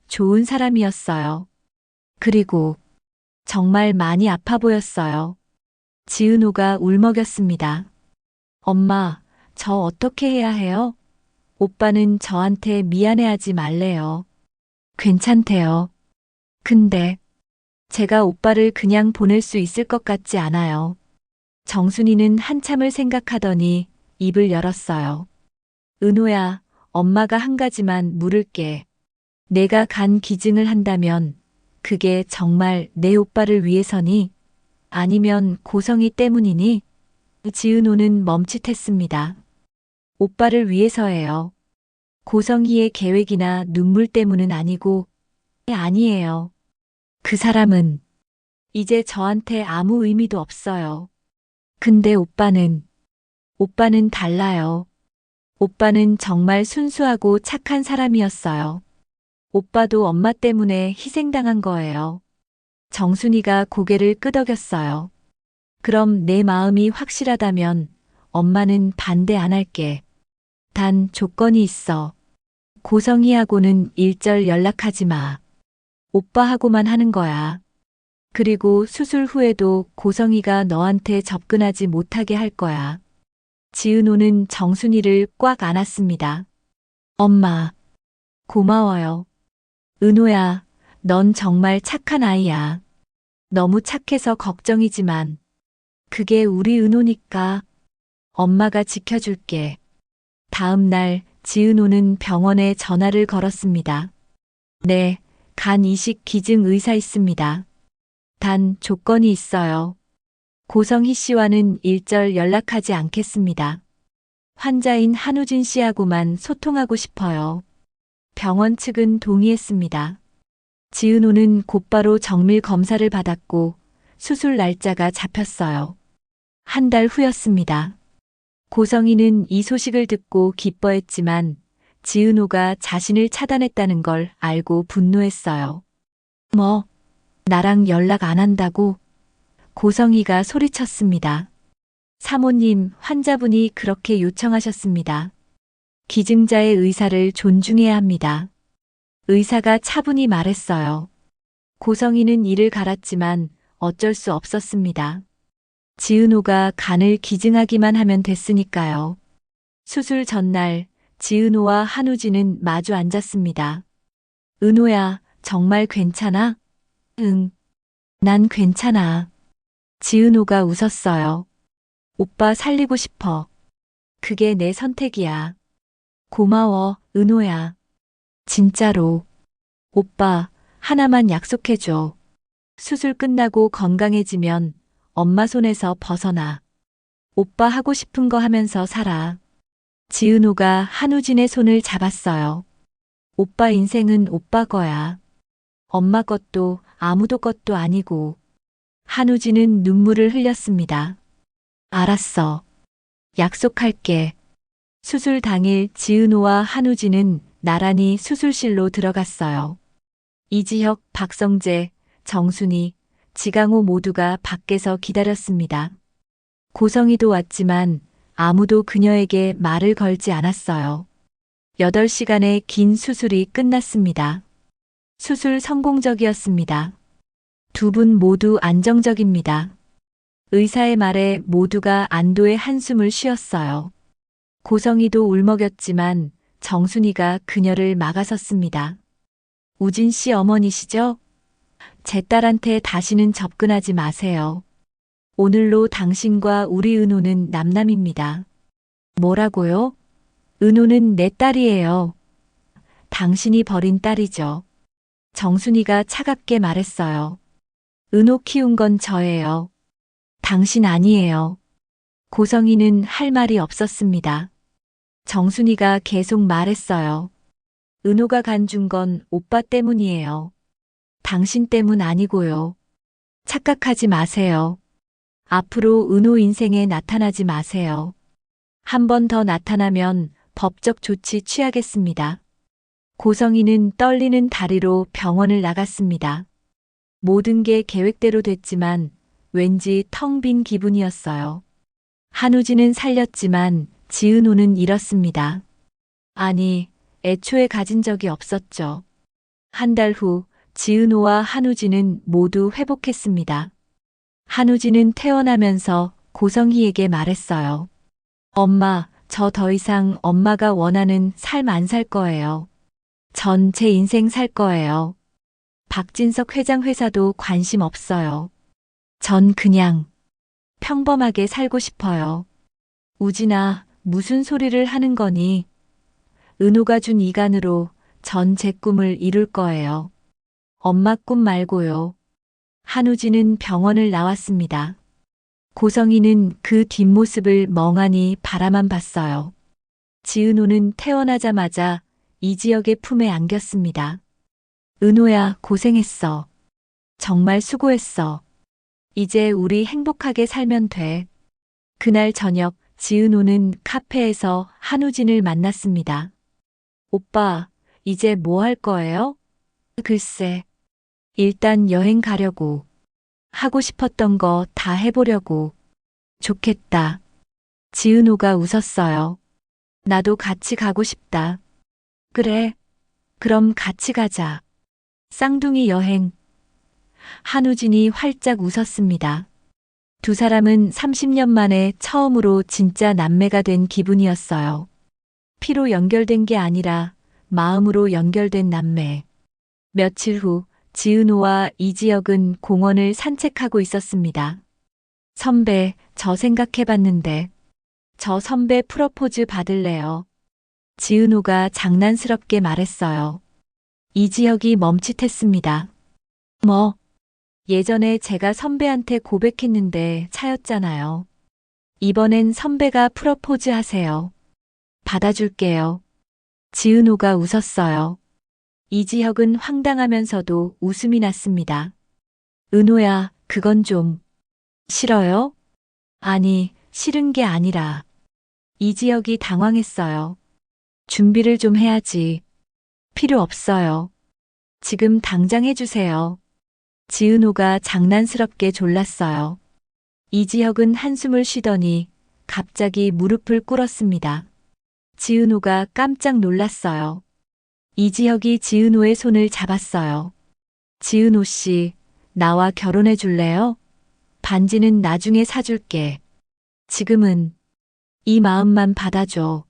좋은 사람이었어요. 그리고 정말 많이 아파 보였어요. 지은호가 울먹였습니다. 엄마, 저 어떻게 해야 해요? 오빠는 저한테 미안해하지 말래요. 괜찮대요. 근데 제가 오빠를 그냥 보낼 수 있을 것 같지 않아요. 정순이는 한참을 생각하더니 입을 열었어요. 은호야, 엄마가 한 가지만 물을게. 내가 간 기증을 한다면 그게 정말 내 오빠를 위해서니? 아니면 고성이 때문이니? 지은호는 멈칫했습니다. 오빠를 위해서예요. 고성이의 계획이나 눈물 때문은 아니고, 아니에요. 그 사람은 이제 저한테 아무 의미도 없어요. 근데 오빠는 달라요. 오빠는 정말 순수하고 착한 사람이었어요. 오빠도 엄마 때문에 희생당한 거예요. 정순이가 고개를 끄덕였어요. 그럼 내 마음이 확실하다면 엄마는 반대 안 할게. 단 조건이 있어. 고성이하고는 일절 연락하지 마. 오빠하고만 하는 거야. 그리고 수술 후에도 고성이가 너한테 접근하지 못하게 할 거야. 지은호는 정순이를 꽉 안았습니다. 엄마, 고마워요. 은호야, 넌 정말 착한 아이야. 너무 착해서 걱정이지만 그게 우리 은호니까 엄마가 지켜줄게. 다음 날 지은호는 병원에 전화를 걸었습니다. 네, 간 이식 기증 의사 있습니다. 단 조건이 있어요. 고성희 씨와는 일절 연락하지 않겠습니다. 환자인 한우진 씨하고만 소통하고 싶어요. 병원 측은 동의했습니다. 지은호는 곧바로 정밀 검사를 받았고 수술 날짜가 잡혔어요. 한 달 후였습니다. 고성희는 이 소식을 듣고 기뻐했지만 지은호가 자신을 차단했다는 걸 알고 분노했어요. 뭐, 나랑 연락 안 한다고? 고성희가 소리쳤습니다. 사모님, 환자분이 그렇게 요청하셨습니다. 기증자의 의사를 존중해야 합니다. 의사가 차분히 말했어요. 고성희는 이를 갈았지만 어쩔 수 없었습니다. 지은호가 간을 기증하기만 하면 됐으니까요. 수술 전날 지은호와 한우진은 마주 앉았습니다. 은호야, 정말 괜찮아? 응, 난 괜찮아. 지은호가 웃었어요. 오빠 살리고 싶어. 그게 내 선택이야. 고마워, 은호야. 진짜로. 오빠, 하나만 약속해줘. 수술 끝나고 건강해지면 엄마 손에서 벗어나. 오빠 하고 싶은 거 하면서 살아. 지은호가 한우진의 손을 잡았어요. 오빠 인생은 오빠 거야. 엄마 것도 아무도 것도 아니고. 한우진은 눈물을 흘렸습니다. 알았어. 약속할게. 수술 당일 지은호와 한우진은 나란히 수술실로 들어갔어요. 이지혁, 박성재, 정순이, 지강호 모두가 밖에서 기다렸습니다. 고성희도 왔지만 아무도 그녀에게 말을 걸지 않았어요. 8시간의 긴 수술이 끝났습니다. 수술 성공적이었습니다. 두 분 모두 안정적입니다. 의사의 말에 모두가 안도의 한숨을 쉬었어요. 고성이도 울먹였지만 정순이가 그녀를 막아섰습니다. 우진 씨 어머니시죠? 제 딸한테 다시는 접근하지 마세요. 오늘로 당신과 우리 은호는 남남입니다. 뭐라고요? 은호는 내 딸이에요. 당신이 버린 딸이죠. 정순이가 차갑게 말했어요. 은호 키운 건 저예요. 당신 아니에요. 고성이는 할 말이 없었습니다. 정순이가 계속 말했어요. 은호가 간준 건 오빠 때문이에요. 당신 때문 아니고요. 착각하지 마세요. 앞으로 은호 인생에 나타나지 마세요. 한 번 더 나타나면 법적 조치 취하겠습니다. 고성이는 떨리는 다리로 병원을 나갔습니다. 모든 게 계획대로 됐지만 왠지 텅 빈 기분이었어요. 한우진은 살렸지만 지은호는 잃었습니다. 아니, 애초에 가진 적이 없었죠. 한 달 후 지은호와 한우진은 모두 회복했습니다. 한우진은 태어나면서 고성희에게 말했어요. 엄마, 저 더 이상 엄마가 원하는 삶 안 살 거예요. 전 제 인생 살 거예요. 박진석 회장 회사도 관심 없어요. 전 그냥 평범하게 살고 싶어요. 우진아, 무슨 소리를 하는 거니? 은호가 준 이간으로 전 제 꿈을 이룰 거예요. 엄마 꿈 말고요. 한우진은 병원을 나왔습니다. 고성이는 그 뒷모습을 멍하니 바라만 봤어요. 지은호는 태어나자마자 이지혁의 품에 안겼습니다. 은호야, 고생했어. 정말 수고했어. 이제 우리 행복하게 살면 돼. 그날 저녁 지은호는 카페에서 한우진을 만났습니다. 오빠, 이제 뭐 할 거예요? 글쎄, 일단 여행 가려고. 하고 싶었던 거 다 해보려고. 좋겠다. 지은호가 웃었어요. 나도 같이 가고 싶다. 그래, 그럼 같이 가자. 쌍둥이 여행. 한우진이 활짝 웃었습니다. 두 사람은 30년 만에 처음으로 진짜 남매가 된 기분이었어요. 피로 연결된 게 아니라 마음으로 연결된 남매. 며칠 후 지은호와 이지혁은 공원을 산책하고 있었습니다. 선배, 저 생각해봤는데 저 선배 프러포즈 받을래요. 지은호가 장난스럽게 말했어요. 이지혁이 멈칫했습니다. 뭐? 예전에 제가 선배한테 고백했는데 차였잖아요. 이번엔 선배가 프러포즈 하세요. 받아줄게요. 지은호가 웃었어요. 이지혁은 황당하면서도 웃음이 났습니다. 은호야, 그건 좀 싫어요? 아니, 싫은 게 아니라. 이지혁이 당황했어요. 준비를 좀 해야지. 필요 없어요. 지금 당장 해주세요. 지은호가 장난스럽게 졸랐어요. 이지혁은 한숨을 쉬더니 갑자기 무릎을 꿇었습니다. 지은호가 깜짝 놀랐어요. 이지혁이 지은호의 손을 잡았어요. 지은호 씨, 나와 결혼해 줄래요? 반지는 나중에 사줄게. 지금은 이 마음만 받아줘.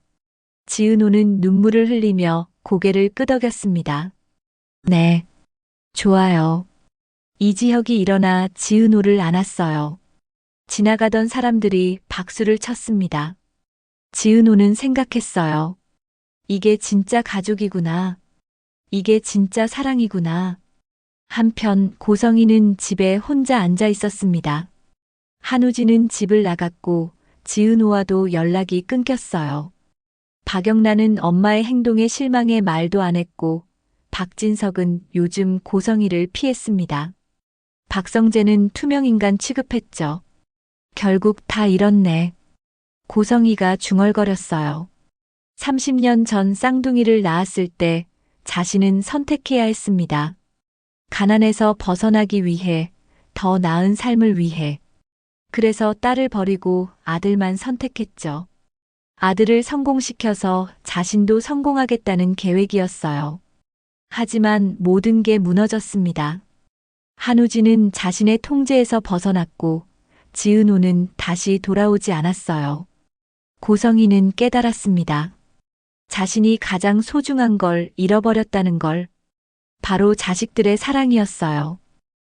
지은호는 눈물을 흘리며 고개를 끄덕였습니다. 네, 좋아요. 이지혁이 일어나 지은호를 안았어요. 지나가던 사람들이 박수를 쳤습니다. 지은호는 생각했어요. 이게 진짜 가족이구나. 이게 진짜 사랑이구나. 한편 고성이는 집에 혼자 앉아 있었습니다. 한우진은 집을 나갔고 지은호와도 연락이 끊겼어요. 박영란은 엄마의 행동에 실망해 말도 안 했고 박진석은 요즘 고성이를 피했습니다. 박성재는 투명인간 취급했죠. 결국 다 잃었네. 고성이가 중얼거렸어요. 30년 전 쌍둥이를 낳았을 때 자신은 선택해야 했습니다. 가난에서 벗어나기 위해, 더 나은 삶을 위해. 그래서 딸을 버리고 아들만 선택했죠. 아들을 성공시켜서 자신도 성공하겠다는 계획이었어요. 하지만 모든 게 무너졌습니다. 한우진은 자신의 통제에서 벗어났고 지은호는 다시 돌아오지 않았어요. 고성이는 깨달았습니다. 자신이 가장 소중한 걸 잃어버렸다는 걸. 바로 자식들의 사랑이었어요.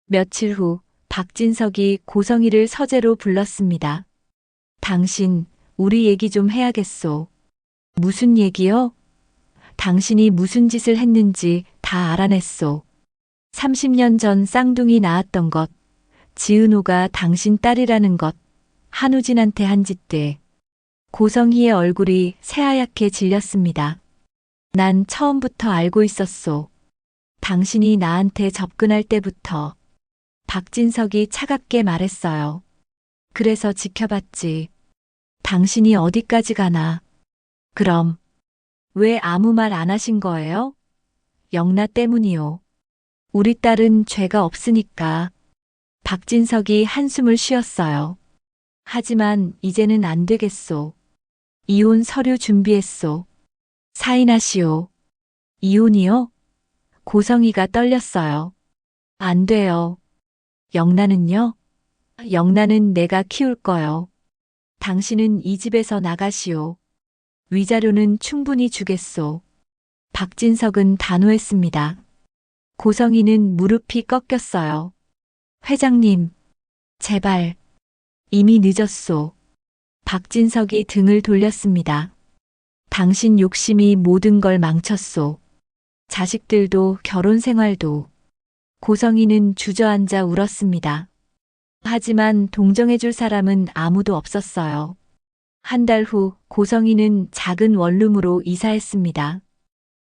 며칠 후 박진석이 고성이를 서재로 불렀습니다. 당신, 우리 얘기 좀 해야겠소. 무슨 얘기요? 당신이 무슨 짓을 했는지 다 알아냈소. 30년 전 쌍둥이 낳았던 것, 지은호가 당신 딸이라는 것, 한우진한테 한 짓들. 고성희의 얼굴이 새하얗게 질렸습니다. 난 처음부터 알고 있었소. 당신이 나한테 접근할 때부터. 박진석이 차갑게 말했어요. 그래서 지켜봤지. 당신이 어디까지 가나. 그럼 왜 아무 말 안 하신 거예요? 영나 때문이요. 우리 딸은 죄가 없으니까. 박진석이 한숨을 쉬었어요. 하지만 이제는 안 되겠소. 이혼 서류 준비했소. 사인하시오. 이혼이요? 고성이가 떨렸어요. 안 돼요. 영나는요? 영나는 내가 키울 거요. 당신은 이 집에서 나가시오. 위자료는 충분히 주겠소. 박진석은 단호했습니다. 고성이는 무릎이 꺾였어요. 회장님, 제발. 이미 늦었소. 박진석이 등을 돌렸습니다. 당신 욕심이 모든 걸 망쳤소. 자식들도 결혼 생활도. 고성이는 주저앉아 울었습니다. 하지만 동정해줄 사람은 아무도 없었어요. 한 달 후 고성이는 작은 원룸으로 이사했습니다.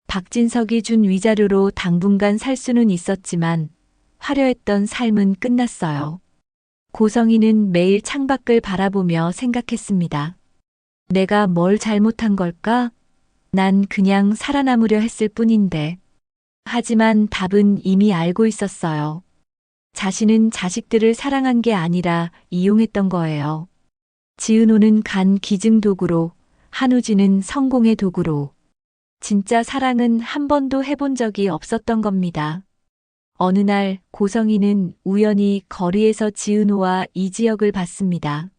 박진석이 준 위자료로 당분간 살 수는 있었지만 화려했던 삶은 끝났어요. 고성이는 매일 창밖을 바라보며 생각했습니다. 내가 뭘 잘못한 걸까? 난 그냥 살아남으려 했을 뿐인데. 하지만 답은 이미 알고 있었어요. 자신은 자식들을 사랑한 게 아니라 이용했던 거예요. 지은호는 간 기증 도구로, 한우진은 성공의 도구로. 진짜 사랑은 한 번도 해본 적이 없었던 겁니다. 어느 날 고성이는 우연히 거리에서 지은호와 이지혁을 봤습니다.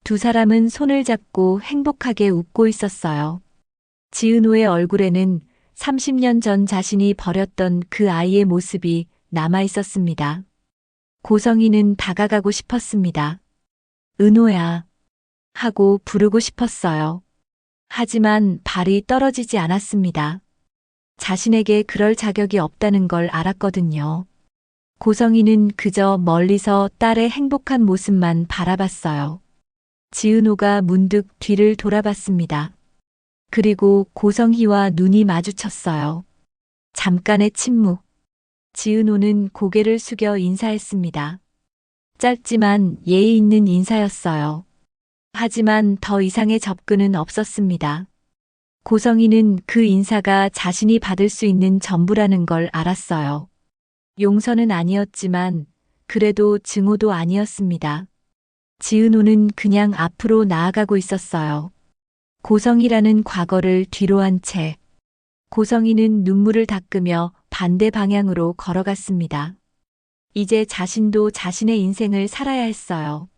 두 사람은 손을 잡고 행복하게 웃고 있었어요. 지은호의 얼굴에는 30년 전 자신이 버렸던 그 아이의 모습이 남아 있었습니다. 고성이는 다가가고 싶었습니다. 은호야 하고 부르고 싶었어요. 하지만 발이 떨어지지 않았습니다. 자신에게 그럴 자격이 없다는 걸 알았거든요. 고성이는 그저 멀리서 딸의 행복한 모습만 바라봤어요. 지은호가 문득 뒤를 돌아봤습니다. 그리고 고성희와 눈이 마주쳤어요. 잠깐의 침묵. 지은호는 고개를 숙여 인사했습니다. 짧지만 예의 있는 인사였어요. 하지만 더 이상의 접근은 없었습니다. 고성이는 그 인사가 자신이 받을 수 있는 전부라는 걸 알았어요. 용서는 아니었지만 그래도 증오도 아니었습니다. 지은호는 그냥 앞으로 나아가고 있었어요. 고성이라는 과거를 뒤로한 채. 고성이는 눈물을 닦으며 반대 방향으로 걸어갔습니다. 이제 자신도 자신의 인생을 살아야 했어요.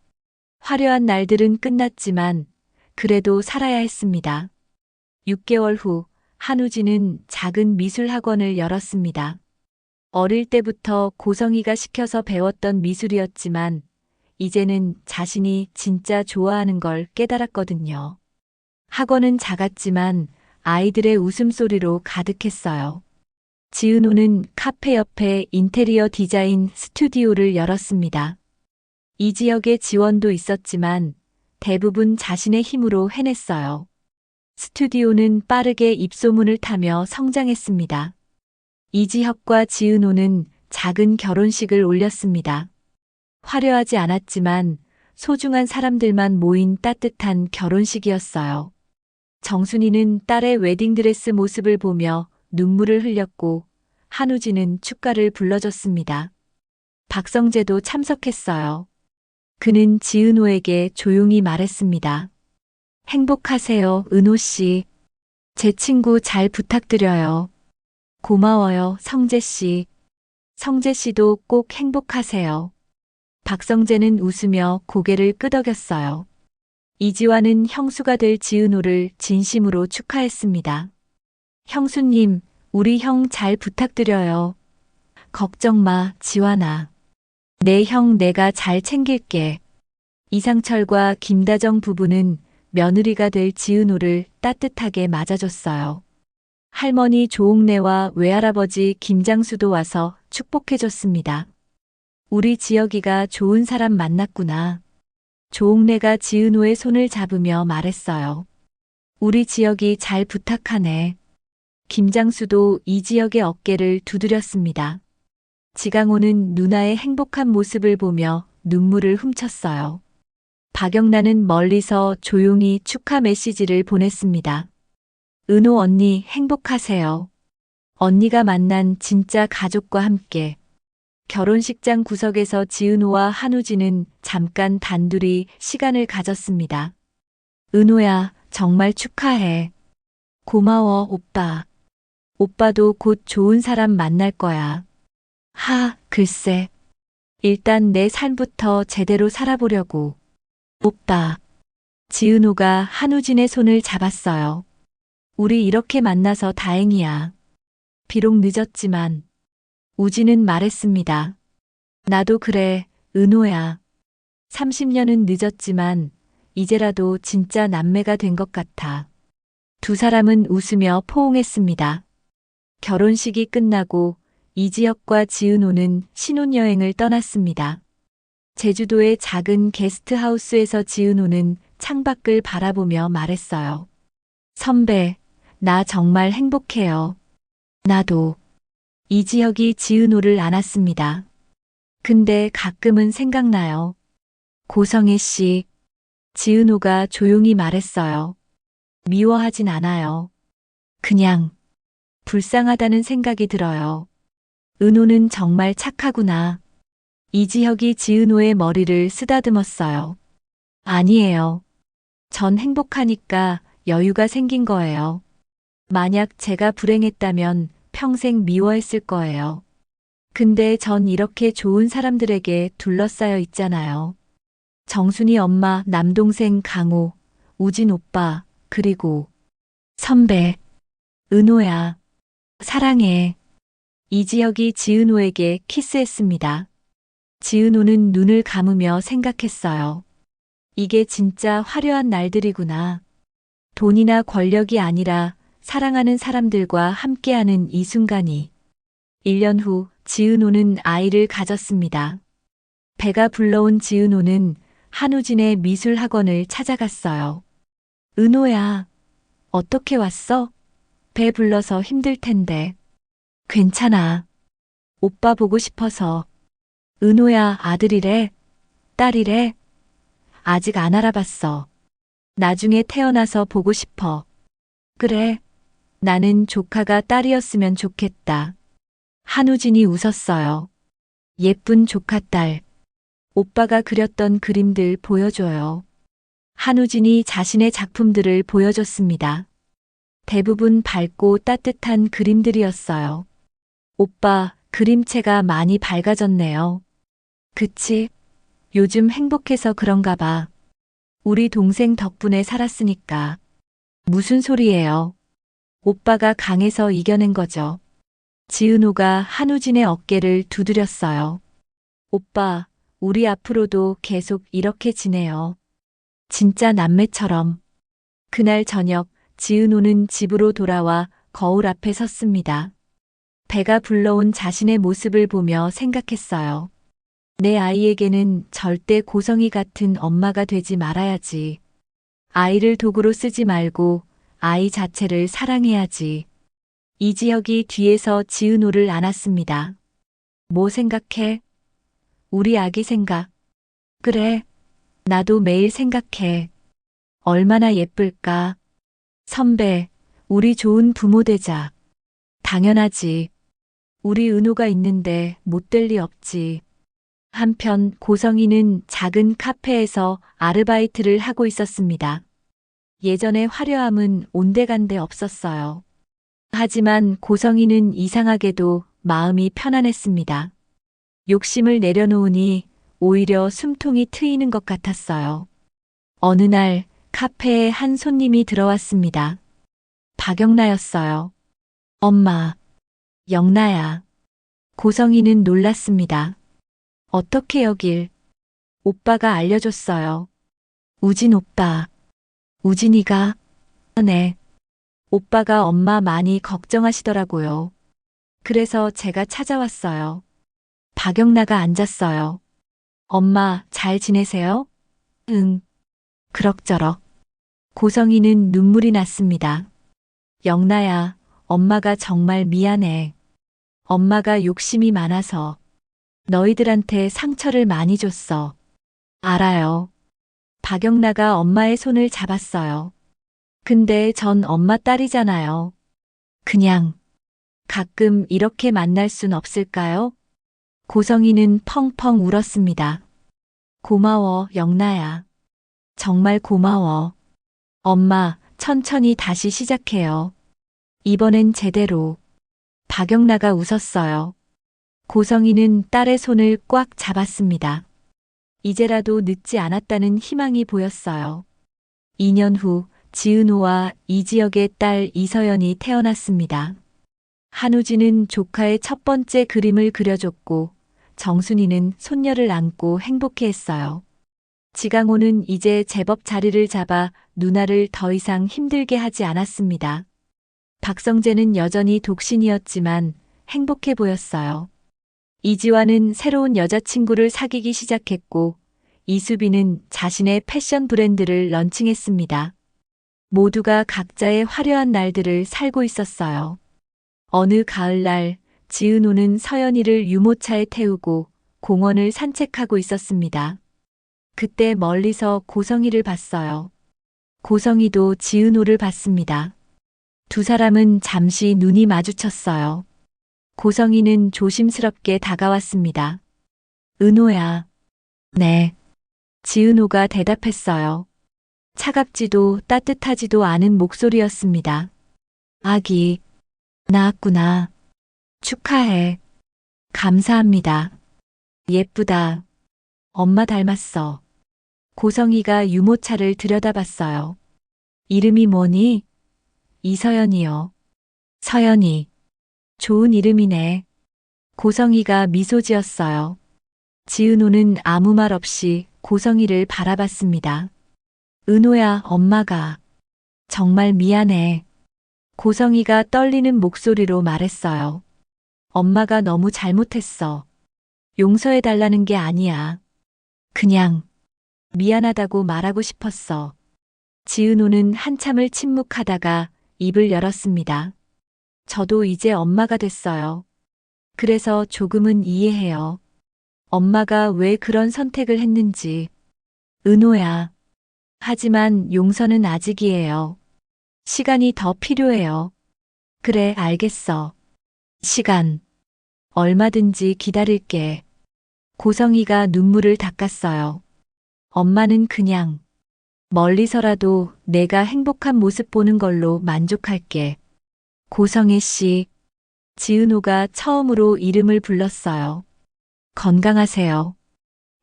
화려한 날들은 끝났지만 그래도 살아야 했습니다. 6개월 후 한우진은 작은 미술 학원을 열었습니다. 어릴 때부터 고성이가 시켜서 배웠던 미술이었지만 이제는 자신이 진짜 좋아하는 걸 깨달았거든요. 학원은 작았지만 아이들의 웃음소리로 가득했어요. 지은호는 카페 옆에 인테리어 디자인 스튜디오를 열었습니다. 이 지역의 지원도 있었지만 대부분 자신의 힘으로 해냈어요. 스튜디오는 빠르게 입소문을 타며 성장했습니다. 이지혁과 지은호는 작은 결혼식을 올렸습니다. 화려하지 않았지만 소중한 사람들만 모인 따뜻한 결혼식이었어요. 정순이는 딸의 웨딩드레스 모습을 보며 눈물을 흘렸고 한우진은 축가를 불러줬습니다. 박성재도 참석했어요. 그는 지은호에게 조용히 말했습니다. 행복하세요, 은호 씨. 제 친구 잘 부탁드려요. 고마워요, 성재 씨. 성재 씨도 꼭 행복하세요. 박성재는 웃으며 고개를 끄덕였어요. 이지화는 형수가 될 지은호를 진심으로 축하했습니다. 형수님, 우리 형 잘 부탁드려요. 걱정 마, 지환아. 내 형 내가 잘 챙길게. 이상철과 김다정 부부는 며느리가 될 지은호를 따뜻하게 맞아줬어요. 할머니 조옥래와 외할아버지 김장수도 와서 축복해줬습니다. 우리 지혁이가 좋은 사람 만났구나. 조옥래가 지은호의 손을 잡으며 말했어요. 우리 지혁이 잘 부탁하네. 김장수도 이지혁의 어깨를 두드렸습니다. 지강호는 누나의 행복한 모습을 보며 눈물을 훔쳤어요. 박영란은 멀리서 조용히 축하 메시지를 보냈습니다. 은호 언니 행복하세요. 언니가 만난 진짜 가족과 함께. 결혼식장 구석에서 지은호와 한우진은 잠깐 단둘이 시간을 가졌습니다. 은호야, 정말 축하해. 고마워, 오빠. 오빠도 곧 좋은 사람 만날 거야. 글쎄. 일단 내 삶부터 제대로 살아보려고. 오빠. 지은호가 한우진의 손을 잡았어요. 우리 이렇게 만나서 다행이야. 비록 늦었지만. 우진은 말했습니다. 나도 그래, 은호야. 30년은 늦었지만 이제라도 진짜 남매가 된 것 같아. 두 사람은 웃으며 포옹했습니다. 결혼식이 끝나고 이지혁과 지은호는 신혼여행을 떠났습니다. 제주도의 작은 게스트하우스에서 지은호는 창밖을 바라보며 말했어요. 선배, 나 정말 행복해요. 나도. 이지혁이 지은호를 안았습니다. 근데 가끔은 생각나요. 고성애 씨. 지은호가 조용히 말했어요. 미워하진 않아요. 그냥 불쌍하다는 생각이 들어요. 은호는 정말 착하구나. 이지혁이 지은호의 머리를 쓰다듬었어요. 아니에요. 전 행복하니까 여유가 생긴 거예요. 만약 제가 불행했다면 평생 미워했을 거예요. 근데 전 이렇게 좋은 사람들에게 둘러싸여 있잖아요. 정순이 엄마, 남동생 강호, 우진 오빠, 그리고 선배. 은호야. 사랑해. 이지혁이 지은호에게 키스했습니다. 지은호는 눈을 감으며 생각했어요. 이게 진짜 화려한 날들이구나. 돈이나 권력이 아니라 사랑하는 사람들과 함께하는 이 순간이. 1년 후 지은호는 아이를 가졌습니다. 배가 불러온 지은호는 한우진의 미술학원을 찾아갔어요. 은호야, 어떻게 왔어? 배 불러서 힘들 텐데. 괜찮아. 오빠 보고 싶어서. 은호야, 아들이래? 딸이래? 아직 안 알아봤어. 나중에 태어나서 보고 싶어. 그래. 나는 조카가 딸이었으면 좋겠다. 한우진이 웃었어요. 예쁜 조카딸. 오빠가 그렸던 그림들 보여줘요. 한우진이 자신의 작품들을 보여줬습니다. 대부분 밝고 따뜻한 그림들이었어요. 오빠, 그림체가 많이 밝아졌네요. 그치? 요즘 행복해서 그런가 봐. 우리 동생 덕분에 살았으니까. 무슨 소리예요? 오빠가 강해서 이겨낸 거죠. 지은호가 한우진의 어깨를 두드렸어요. 오빠, 우리 앞으로도 계속 이렇게 지내요. 진짜 남매처럼. 그날 저녁, 지은호는 집으로 돌아와 거울 앞에 섰습니다. 배가 불러온 자신의 모습을 보며 생각했어요. 내 아이에게는 절대 고성이 같은 엄마가 되지 말아야지. 아이를 도구로 쓰지 말고 아이 자체를 사랑해야지. 이지혁이 뒤에서 지은호를 안았습니다. 뭐 생각해? 우리 아기 생각. 그래. 나도 매일 생각해. 얼마나 예쁠까? 선배, 우리 좋은 부모 되자. 당연하지. 우리 은호가 있는데 못 될 리 없지. 한편 고성이는 작은 카페에서 아르바이트를 하고 있었습니다. 예전의 화려함은 온데간데 없었어요. 하지만 고성이는 이상하게도 마음이 편안했습니다. 욕심을 내려놓으니 오히려 숨통이 트이는 것 같았어요. 어느 날 카페에 한 손님이 들어왔습니다. 박영나였어요. 엄마, 영나야. 고성이는 놀랐습니다. 어떻게 여길? 오빠가 알려줬어요. 우진 오빠. 우진이가? 네. 오빠가 엄마 많이 걱정하시더라고요. 그래서 제가 찾아왔어요. 박영나가 앉았어요. 엄마 잘 지내세요? 응. 그럭저럭. 고성이는 눈물이 났습니다. 영나야, 엄마가 정말 미안해. 엄마가 욕심이 많아서 너희들한테 상처를 많이 줬어. 알아요. 박영나가 엄마의 손을 잡았어요. 근데 전 엄마 딸이잖아요. 그냥 가끔 이렇게 만날 순 없을까요? 고성이는 펑펑 울었습니다. 고마워, 영나야. 정말 고마워. 엄마, 천천히 다시 시작해요. 이번엔 제대로. 박영나가 웃었어요. 고성이는 딸의 손을 꽉 잡았습니다. 이제라도 늦지 않았다는 희망이 보였어요. 2년 후 지은호와 이지혁의 딸 이서연이 태어났습니다. 한우진은 조카의 첫 번째 그림을 그려줬고 정순이는 손녀를 안고 행복해했어요. 지강호는 이제 제법 자리를 잡아 누나를 더 이상 힘들게 하지 않았습니다. 박성재는 여전히 독신이었지만 행복해 보였어요. 이지화는 새로운 여자친구를 사귀기 시작했고 이수빈은 자신의 패션 브랜드를 런칭했습니다. 모두가 각자의 화려한 날들을 살고 있었어요. 어느 가을날 지은호는 서연이를 유모차에 태우고 공원을 산책하고 있었습니다. 그때 멀리서 고성이를 봤어요. 고성이도 지은호를 봤습니다. 두 사람은 잠시 눈이 마주쳤어요. 고성이는 조심스럽게 다가왔습니다. 은호야. 네. 지은호가 대답했어요. 차갑지도 따뜻하지도 않은 목소리였습니다. 아기, 낳았구나. 축하해. 감사합니다. 예쁘다. 엄마 닮았어. 고성이가 유모차를 들여다봤어요. 이름이 뭐니? 이서연이요. 서연이. 좋은 이름이네. 고성이가 미소 지었어요. 지은호는 아무 말 없이 고성이를 바라봤습니다. 은호야, 엄마가. 정말 미안해. 고성이가 떨리는 목소리로 말했어요. 엄마가 너무 잘못했어. 용서해달라는 게 아니야. 그냥 미안하다고 말하고 싶었어. 지은호는 한참을 침묵하다가 입을 열었습니다. 저도 이제 엄마가 됐어요. 그래서 조금은 이해해요. 엄마가 왜 그런 선택을 했는지. 은호야. 하지만 용서는 아직이에요. 시간이 더 필요해요. 그래, 알겠어. 시간. 얼마든지 기다릴게. 고성이가 눈물을 닦았어요. 엄마는 그냥 멀리서라도 내가 행복한 모습 보는 걸로 만족할게. 고성애 씨. 지은호가 처음으로 이름을 불렀어요. 건강하세요.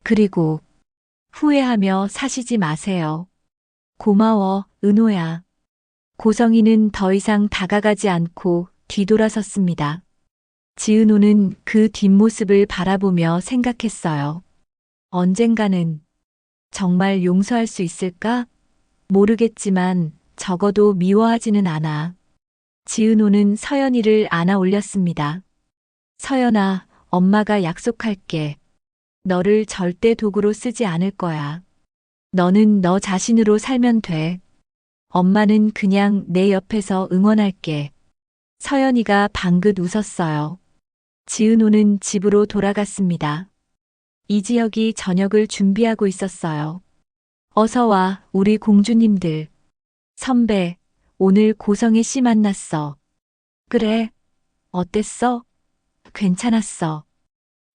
그리고 후회하며 사시지 마세요. 고마워, 은호야. 고성이는 더 이상 다가가지 않고 뒤돌아섰습니다. 지은호는 그 뒷모습을 바라보며 생각했어요. 언젠가는 정말 용서할 수 있을까? 모르겠지만 적어도 미워하지는 않아. 지은호는 서연이를 안아 올렸습니다. 서연아, 엄마가 약속할게. 너를 절대 도구로 쓰지 않을 거야. 너는 너 자신으로 살면 돼. 엄마는 그냥 내 옆에서 응원할게. 서연이가 방긋 웃었어요. 지은호는 집으로 돌아갔습니다. 이지혁이 저녁을 준비하고 있었어요. 어서 와, 우리 공주님들. 선배, 오늘 고성애 씨 만났어. 그래? 어땠어? 괜찮았어.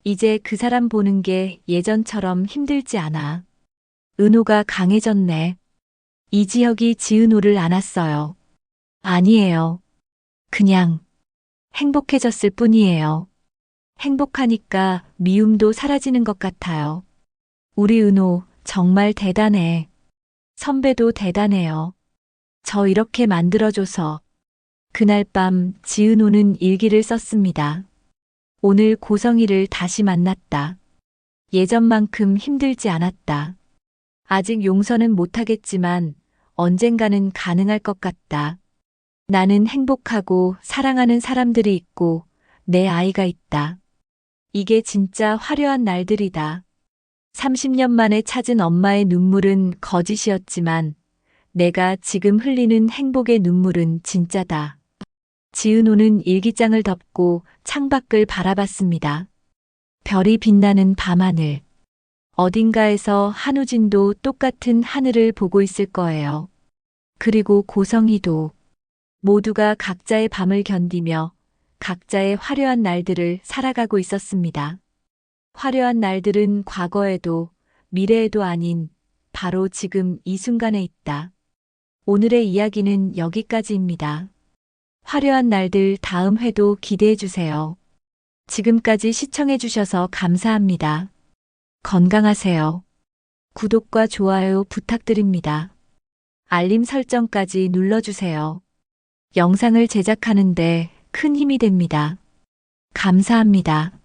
이제 그 사람 보는 게 예전처럼 힘들지 않아. 은호가 강해졌네. 이지혁이 지은호를 안았어요. 아니에요. 그냥 행복해졌을 뿐이에요. 행복하니까 미움도 사라지는 것 같아요. 우리 은호 정말 대단해. 선배도 대단해요. 저 이렇게 만들어줘서. 그날 밤 지은호는 일기를 썼습니다. 오늘 고성이를 다시 만났다. 예전만큼 힘들지 않았다. 아직 용서는 못하겠지만 언젠가는 가능할 것 같다. 나는 행복하고 사랑하는 사람들이 있고 내 아이가 있다. 이게 진짜 화려한 날들이다. 30년 만에 찾은 엄마의 눈물은 거짓이었지만 내가 지금 흘리는 행복의 눈물은 진짜다. 지은호는 일기장을 덮고 창밖을 바라봤습니다. 별이 빛나는 밤하늘. 어딘가에서 한우진도 똑같은 하늘을 보고 있을 거예요. 그리고 고성이도. 모두가 각자의 밤을 견디며 각자의 화려한 날들을 살아가고 있었습니다. 화려한 날들은 과거에도 미래에도 아닌 바로 지금 이 순간에 있다. 오늘의 이야기는 여기까지입니다. 화려한 날들 다음 회도 기대해 주세요. 지금까지 시청해 주셔서 감사합니다. 건강하세요. 구독과 좋아요 부탁드립니다. 알림 설정까지 눌러주세요. 영상을 제작하는데 큰 힘이 됩니다. 감사합니다.